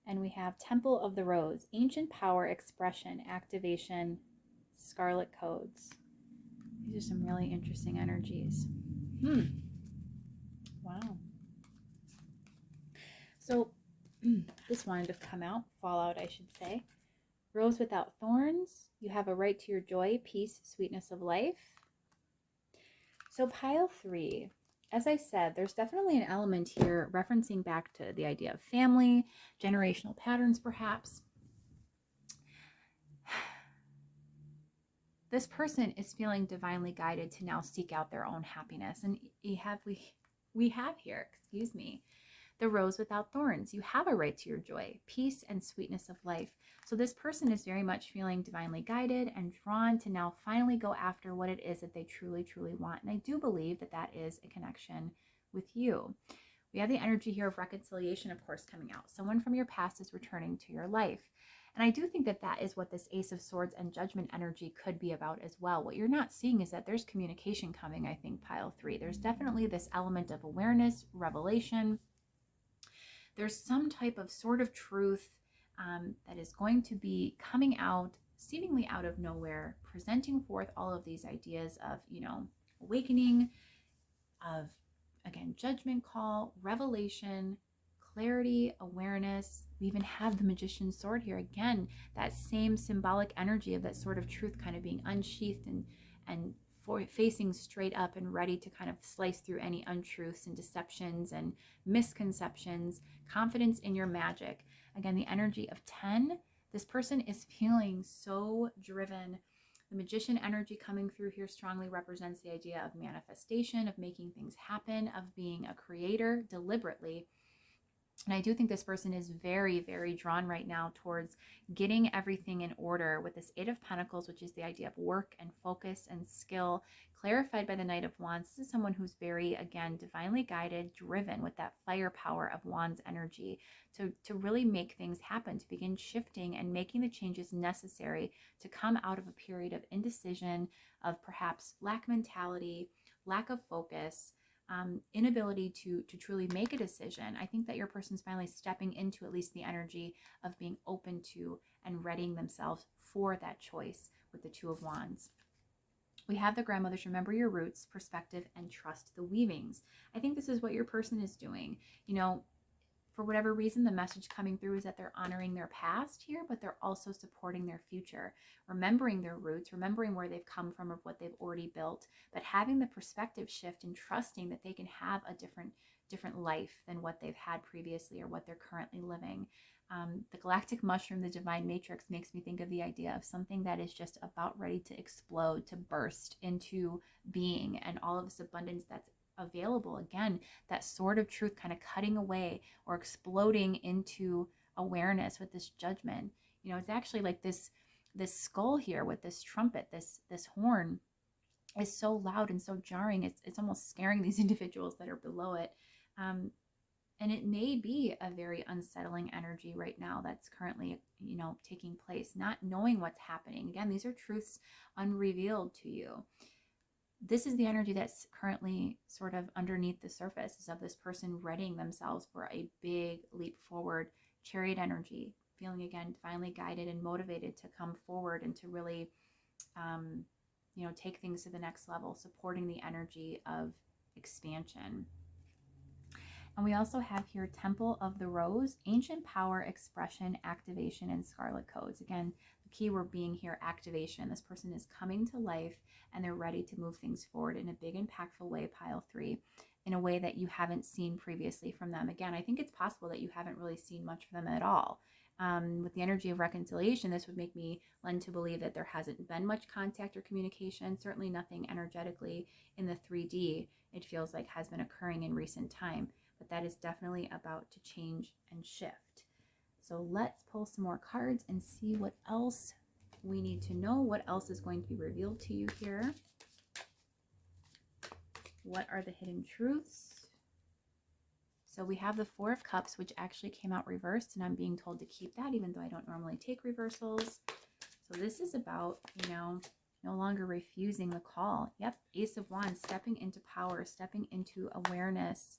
And we have Temple of the Rose, ancient power, expression, activation, scarlet codes. These are some really interesting energies. Wow. So this wanted to come out, fall out, I should say. Rose without thorns. You have a right to your joy, peace, sweetness of life. So pile 3. As I said, there's definitely an element here referencing back to the idea of family, generational patterns, perhaps. This person is feeling divinely guided to now seek out their own happiness. And we have here, the rose without thorns. You have a right to your joy, peace, and sweetness of life. So this person is very much feeling divinely guided and drawn to now finally go after what it is that they truly, truly want. And I do believe that that is a connection with you. We have the energy here of reconciliation, of course, coming out. Someone from your past is returning to your life. And I do think that that is what this Ace of Swords and Judgment energy could be about as well. What you're not seeing is that there's communication coming, I think, pile 3. There's definitely this element of awareness, revelation. There's some type of sort of truth that is going to be coming out, seemingly out of nowhere, presenting forth all of these ideas of, awakening, of, again, judgment call, revelation, clarity, awareness. We even have the Magician's sword here. Again, that same symbolic energy of that sort of truth kind of being unsheathed and facing straight up and ready to kind of slice through any untruths and deceptions and misconceptions. Confidence in your magic. Again, the energy of 10. This person is feeling so driven. The Magician energy coming through here strongly represents the idea of manifestation, of making things happen, of being a creator deliberately. And I do think this person is very, very drawn right now towards getting everything in order with this 8 of Pentacles, which is the idea of work and focus and skill, clarified by the Knight of Wands. This is someone who's very, again, divinely guided, driven with that firepower of Wands energy to really make things happen, to begin shifting and making the changes necessary to come out of a period of indecision, of perhaps lack mentality, lack of focus, inability to truly make a decision. I think that your person's finally stepping into at least the energy of being open to and readying themselves for that choice with the 2 of Wands. We have the Grandmothers, remember your roots, perspective, and trust the weavings. I think this is what your person is doing. For whatever reason, the message coming through is that they're honoring their past here, but they're also supporting their future, remembering their roots, remembering where they've come from or what they've already built, but having the perspective shift and trusting that they can have a different life than what they've had previously or what they're currently living. The galactic mushroom, the divine matrix, makes me think of the idea of something that is just about ready to explode, to burst into being, and all of this abundance that's available. Again, that sword of truth kind of cutting away or exploding into awareness with this judgment. It's actually like this skull here with this trumpet, this horn is so loud and so jarring. It's almost scaring these individuals that are below it. And it may be a very unsettling energy right now that's currently, taking place, not knowing what's happening. Again, these are truths unrevealed to you. This is the energy that's currently sort of underneath the surface, is of this person readying themselves for a big leap forward. Chariot energy, feeling again divinely guided and motivated to come forward and to really, take things to the next level, supporting the energy of expansion. And we also have here Temple of the Rose, Ancient Power, Expression, Activation, and Scarlet Codes. Again, the key word being here, activation. This person is coming to life and they're ready to move things forward in a big, impactful way, pile 3, in a way that you haven't seen previously from them. Again, I think it's possible that you haven't really seen much from them at all. With the energy of reconciliation, this would make me lend to believe that there hasn't been much contact or communication, certainly nothing energetically in the 3D, it feels like has been occurring in recent time. But that is definitely about to change and shift. So let's pull some more cards and see what else we need to know. What else is going to be revealed to you here? What are the hidden truths? So we have the Four of Cups, which actually came out reversed, and I'm being told to keep that, even though I don't normally take reversals. So this is about, no longer refusing the call. Yep, Ace of Wands, stepping into power, stepping into awareness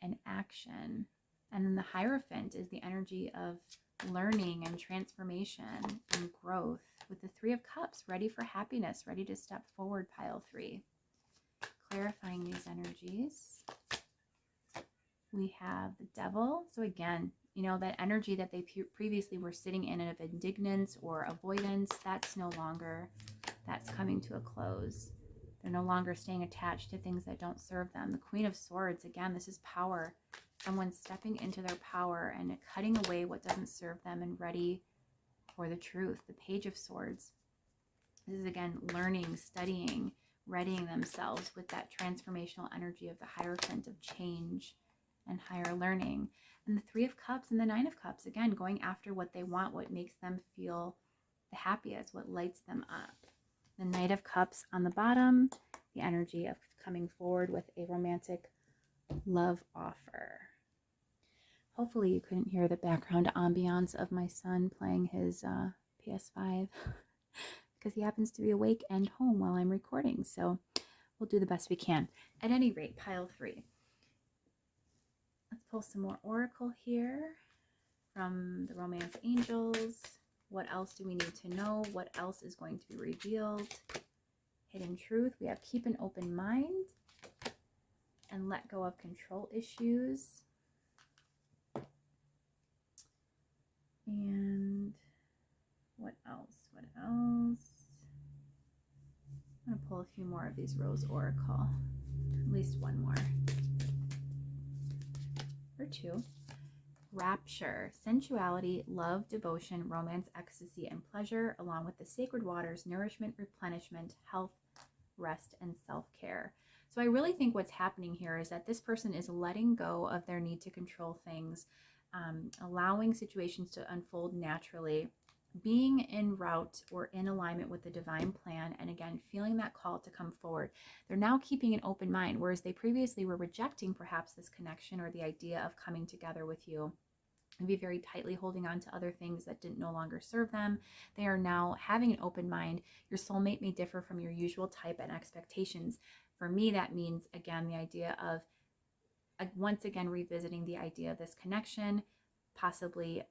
and action. And then the Hierophant is the energy of learning and transformation and growth, with the Three of Cups, ready for happiness, ready to step forward, pile 3. Clarifying these energies. We have the Devil. So again, that energy that they previously were sitting in of indignance or avoidance, that's no longer, that's coming to a close. They're no longer staying attached to things that don't serve them. The Queen of Swords, again, this is power. Someone stepping into their power and cutting away what doesn't serve them and ready for the truth. The Page of Swords. This is, again, learning, studying, readying themselves with that transformational energy of the Hierophant of change and higher learning. And the Three of Cups and the Nine of Cups, again, going after what they want, what makes them feel the happiest, what lights them up. The Knight of Cups on the bottom, the energy of coming forward with a romantic love offer. Hopefully you couldn't hear the background ambiance of my son playing his PS5 because he happens to be awake and home while I'm recording. So we'll do the best we can. At any rate, pile 3. Let's pull some more oracle here from the Romance Angels. What else do we need to know? What else is going to be revealed? Hidden truth. We have keep an open mind and let go of control issues. And what else? What else? I'm going to pull a few more of these Rose Oracle. At least one more. Or 2. Rapture, sensuality, love, devotion, romance, ecstasy, and pleasure, along with the sacred waters, nourishment, replenishment, health, rest, and self-care. So I really think what's happening here is that this person is letting go of their need to control things, allowing situations to unfold naturally, being en route or in alignment with the divine plan, and again, feeling that call to come forward. They're now keeping an open mind, whereas they previously were rejecting perhaps this connection or the idea of coming together with you, and be very tightly holding on to other things that didn't no longer serve them. They are now having an open mind. Your soulmate may differ from your usual type and expectations. For me, that means, again, the idea of once again revisiting the idea of this connection, possibly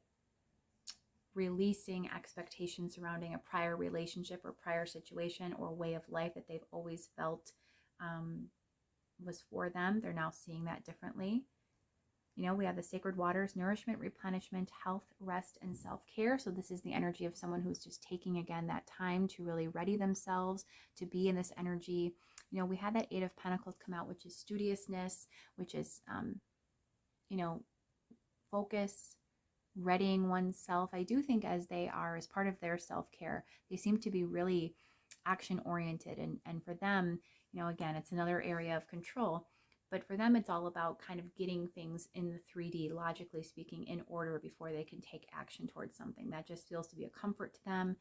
releasing expectations surrounding a prior relationship or prior situation or way of life that they've always felt was for them. They're now seeing that differently. We have the sacred waters, nourishment, replenishment, health, rest, and self-care. So this is the energy of someone who's just taking, again, that time to really ready themselves to be in this energy. We had that Eight of Pentacles come out, which is studiousness, which is, focus, readying oneself. I do think as part of their self-care, they seem to be really action-oriented. And for them, again, it's another area of control. But for them, it's all about kind of getting things in the 3D, logically speaking, in order before they can take action towards something. That just feels to be a comfort to them.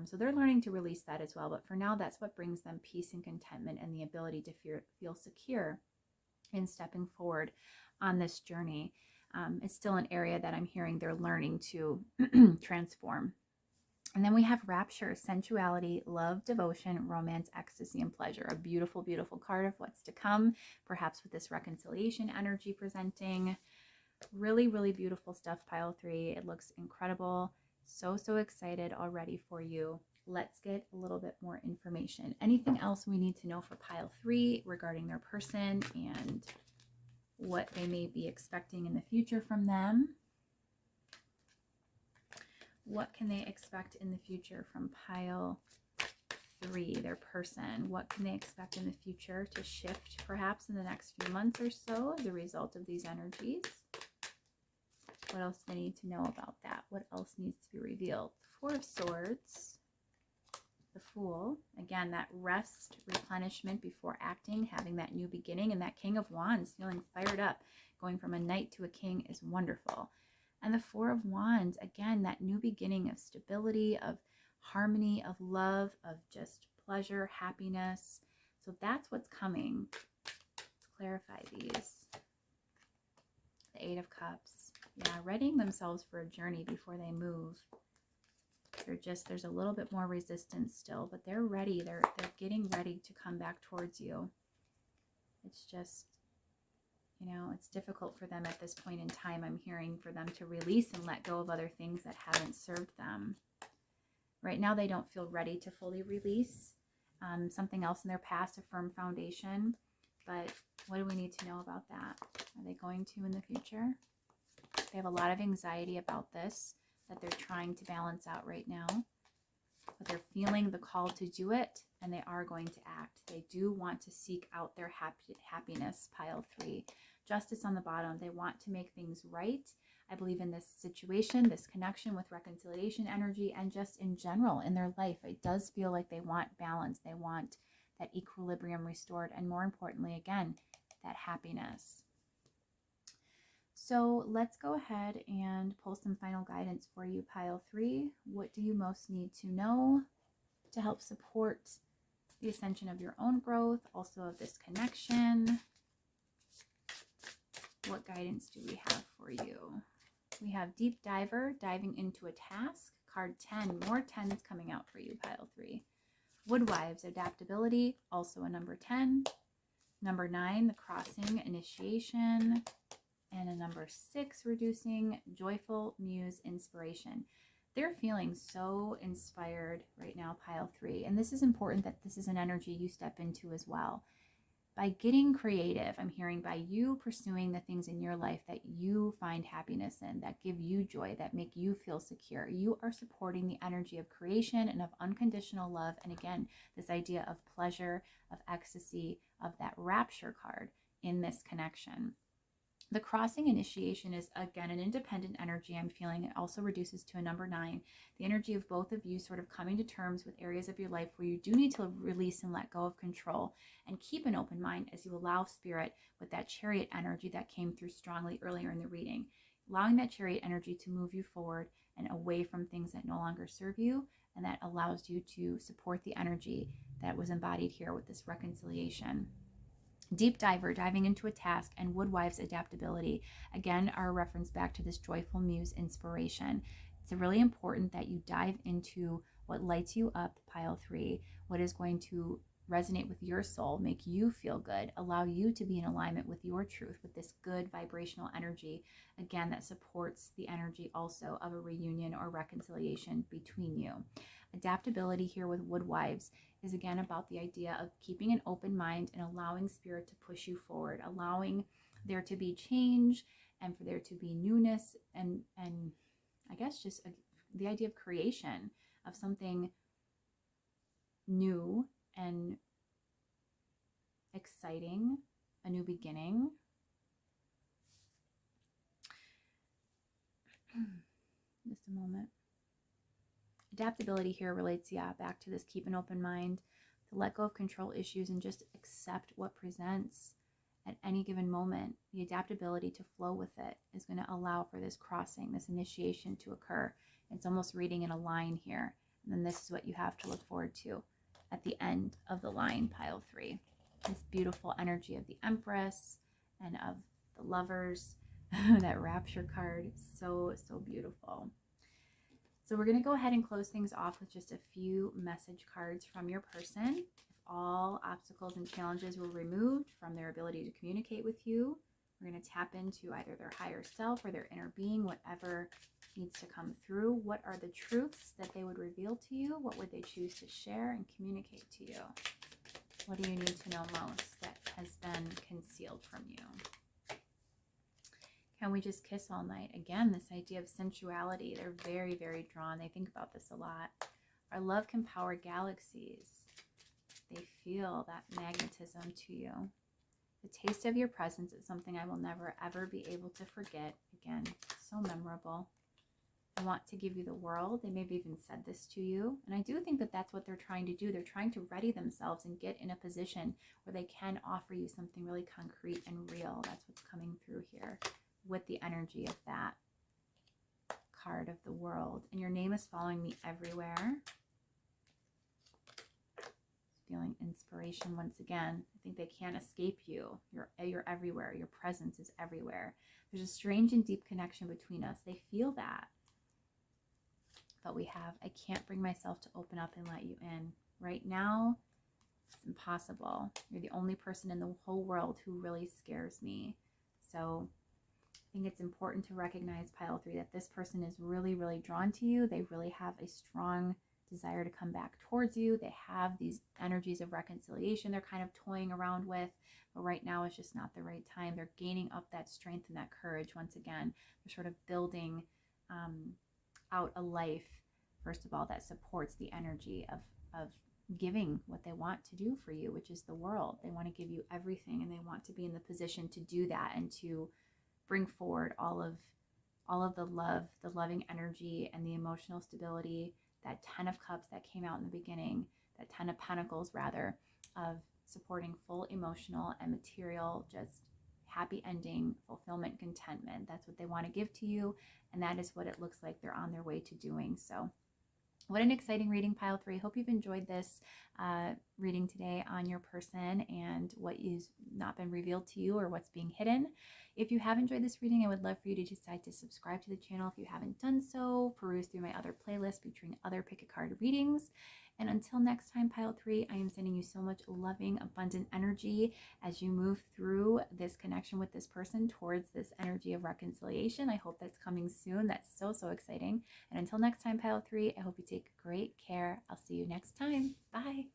So they're learning to release that as well. But for now, that's what brings them peace and contentment and the ability to feel secure in stepping forward on this journey. It's still an area that I'm hearing they're learning to transform. And then we have rapture, sensuality, love, devotion, romance, ecstasy, and pleasure. A beautiful, beautiful card of what's to come, perhaps with this reconciliation energy presenting. Really, really beautiful stuff, pile 3. It looks incredible. So excited already for you. Let's get a little bit more information. Anything else we need to know for pile 3 regarding their person and what they may be expecting in the future from them. What can they expect in the future from pile 3, their person? What can they expect in the future to shift perhaps in the next few months or so as a result of these energies? What else do they need to know about that? What else needs to be revealed? 4 of Swords, the Fool. Again, that rest, replenishment before acting, having that new beginning, and that King of Wands, feeling fired up. Going from a knight to a king is wonderful. And the 4 of Wands, again, that new beginning of stability, of harmony, of love, of just pleasure, happiness. So that's what's coming. Let's clarify these. The 8 of Cups. Yeah, readying themselves for a journey before they move. There's a little bit more resistance still, but they're ready. They're getting ready to come back towards you. It's just, it's difficult for them at this point in time. I'm hearing for them to release and let go of other things that haven't served them. Right now, they don't feel ready to fully release something else in their past, a firm foundation. But what do we need to know about that? Are they going to in the future? They have a lot of anxiety about this that they're trying to balance out right now. But they're feeling the call to do it, and they are going to act. They do want to seek out their happiness, pile 3. Justice on the bottom. They want to make things right. I believe in this situation, this connection with reconciliation energy, and just in general in their life. It does feel like they want balance. They want that equilibrium restored, and more importantly, again, that happiness. So let's go ahead and pull some final guidance for you, pile 3. What do you most need to know to help support the ascension of your own growth, also of this connection? What guidance do we have for you? We have Deep Diver, diving into a task. Card 10, more 10s coming out for you, pile 3. Woodwives, adaptability, also a number 10. Number 9, the crossing, initiation. And a number 6, reducing, joyful muse, inspiration. They're feeling so inspired right now, pile 3. And this is important that this is an energy you step into as well. By getting creative, I'm hearing by you pursuing the things in your life that you find happiness in, that give you joy, that make you feel secure. You are supporting the energy of creation and of unconditional love. And again, this idea of pleasure, of ecstasy, of that rapture card in this connection. The crossing initiation is, again, an independent energy I'm feeling. It also reduces to a number 9. The energy of both of you sort of coming to terms with areas of your life where you do need to release and let go of control, and keep an open mind as you allow Spirit with that Chariot energy that came through strongly earlier in the reading. Allowing that Chariot energy to move you forward and away from things that no longer serve you, and that allows you to support the energy that was embodied here with this reconciliation. Deep Diver, diving into a task, and Woodwives, adaptability, again, are a reference back to this joyful muse inspiration. It's really important that you dive into what lights you up, pile 3, what is going to resonate with your soul, make you feel good, allow you to be in alignment with your truth, with this good vibrational energy, again, that supports the energy also of a reunion or reconciliation between you. Adaptability here with Woodwives is again about the idea of keeping an open mind and allowing Spirit to push you forward, allowing there to be change and for there to be newness and I guess just the idea of creation, of something new and exciting, a new beginning. Just a moment. Adaptability here relates, back to this keep an open mind, to let go of control issues and just accept what presents at any given moment. The adaptability to flow with it is going to allow for this crossing, this initiation to occur. It's almost reading in a line here. And then this is what you have to look forward to at the end of the line, pile 3. This beautiful energy of the Empress and of the Lovers, that rapture card, so beautiful. So we're going to go ahead and close things off with just a few message cards from your person. If all obstacles and challenges were removed from their ability to communicate with you, we're going to tap into either their higher self or their inner being, whatever needs to come through. What are the truths that they would reveal to you? What would they choose to share and communicate to you? What do you need to know most that has been concealed from you? Can we just kiss all night? Again, this idea of sensuality. They're very, very drawn. They think about this a lot. Our love can power galaxies. They feel that magnetism to you. The taste of your presence is something I will never, ever be able to forget. Again, so memorable. I want to give you the world. They maybe even said this to you. And I do think that that's what they're trying to do. They're trying to ready themselves and get in a position where they can offer you something really concrete and real. That's what's coming through here with the energy of that card of the world. And your name is following me everywhere. Feeling inspiration once again. I think they can't escape you. You're everywhere. Your presence is everywhere. There's a strange and deep connection between us. They feel that. But we have, I can't bring myself to open up and let you in. Right now, it's impossible. You're the only person in the whole world who really scares me. So I think it's important to recognize, Pile 3, that this person is really, really drawn to you. They really have a strong desire to come back towards you. They have these energies of reconciliation they're kind of toying around with, but right now is just not the right time. They're gaining up that strength and that courage once again. They're sort of building out a life, first of all, that supports the energy of giving what they want to do for you, which is the world. They want to give you everything, and they want to be in the position to do that and to bring forward all of the love, the loving energy, and the emotional stability, that 10 of Cups that came out in the beginning, that 10 of Pentacles rather, of supporting full emotional and material, just happy ending, fulfillment, contentment. That's what they want to give to you, and that is what it looks like they're on their way to doing. So what an exciting reading, Pile 3. Hope you've enjoyed this reading today on your person and what is not been revealed to you or what's being hidden. If you have enjoyed this reading, I would love for you to decide to subscribe to the channel if you haven't done so. Peruse through my other playlists featuring other pick a card readings. And until next time, Pile 3, I am sending you so much loving, abundant energy as you move through this connection with this person towards this energy of reconciliation. I hope that's coming soon. That's so, so exciting. And until next time, Pile 3, I hope you take great care. I'll see you next time. Bye.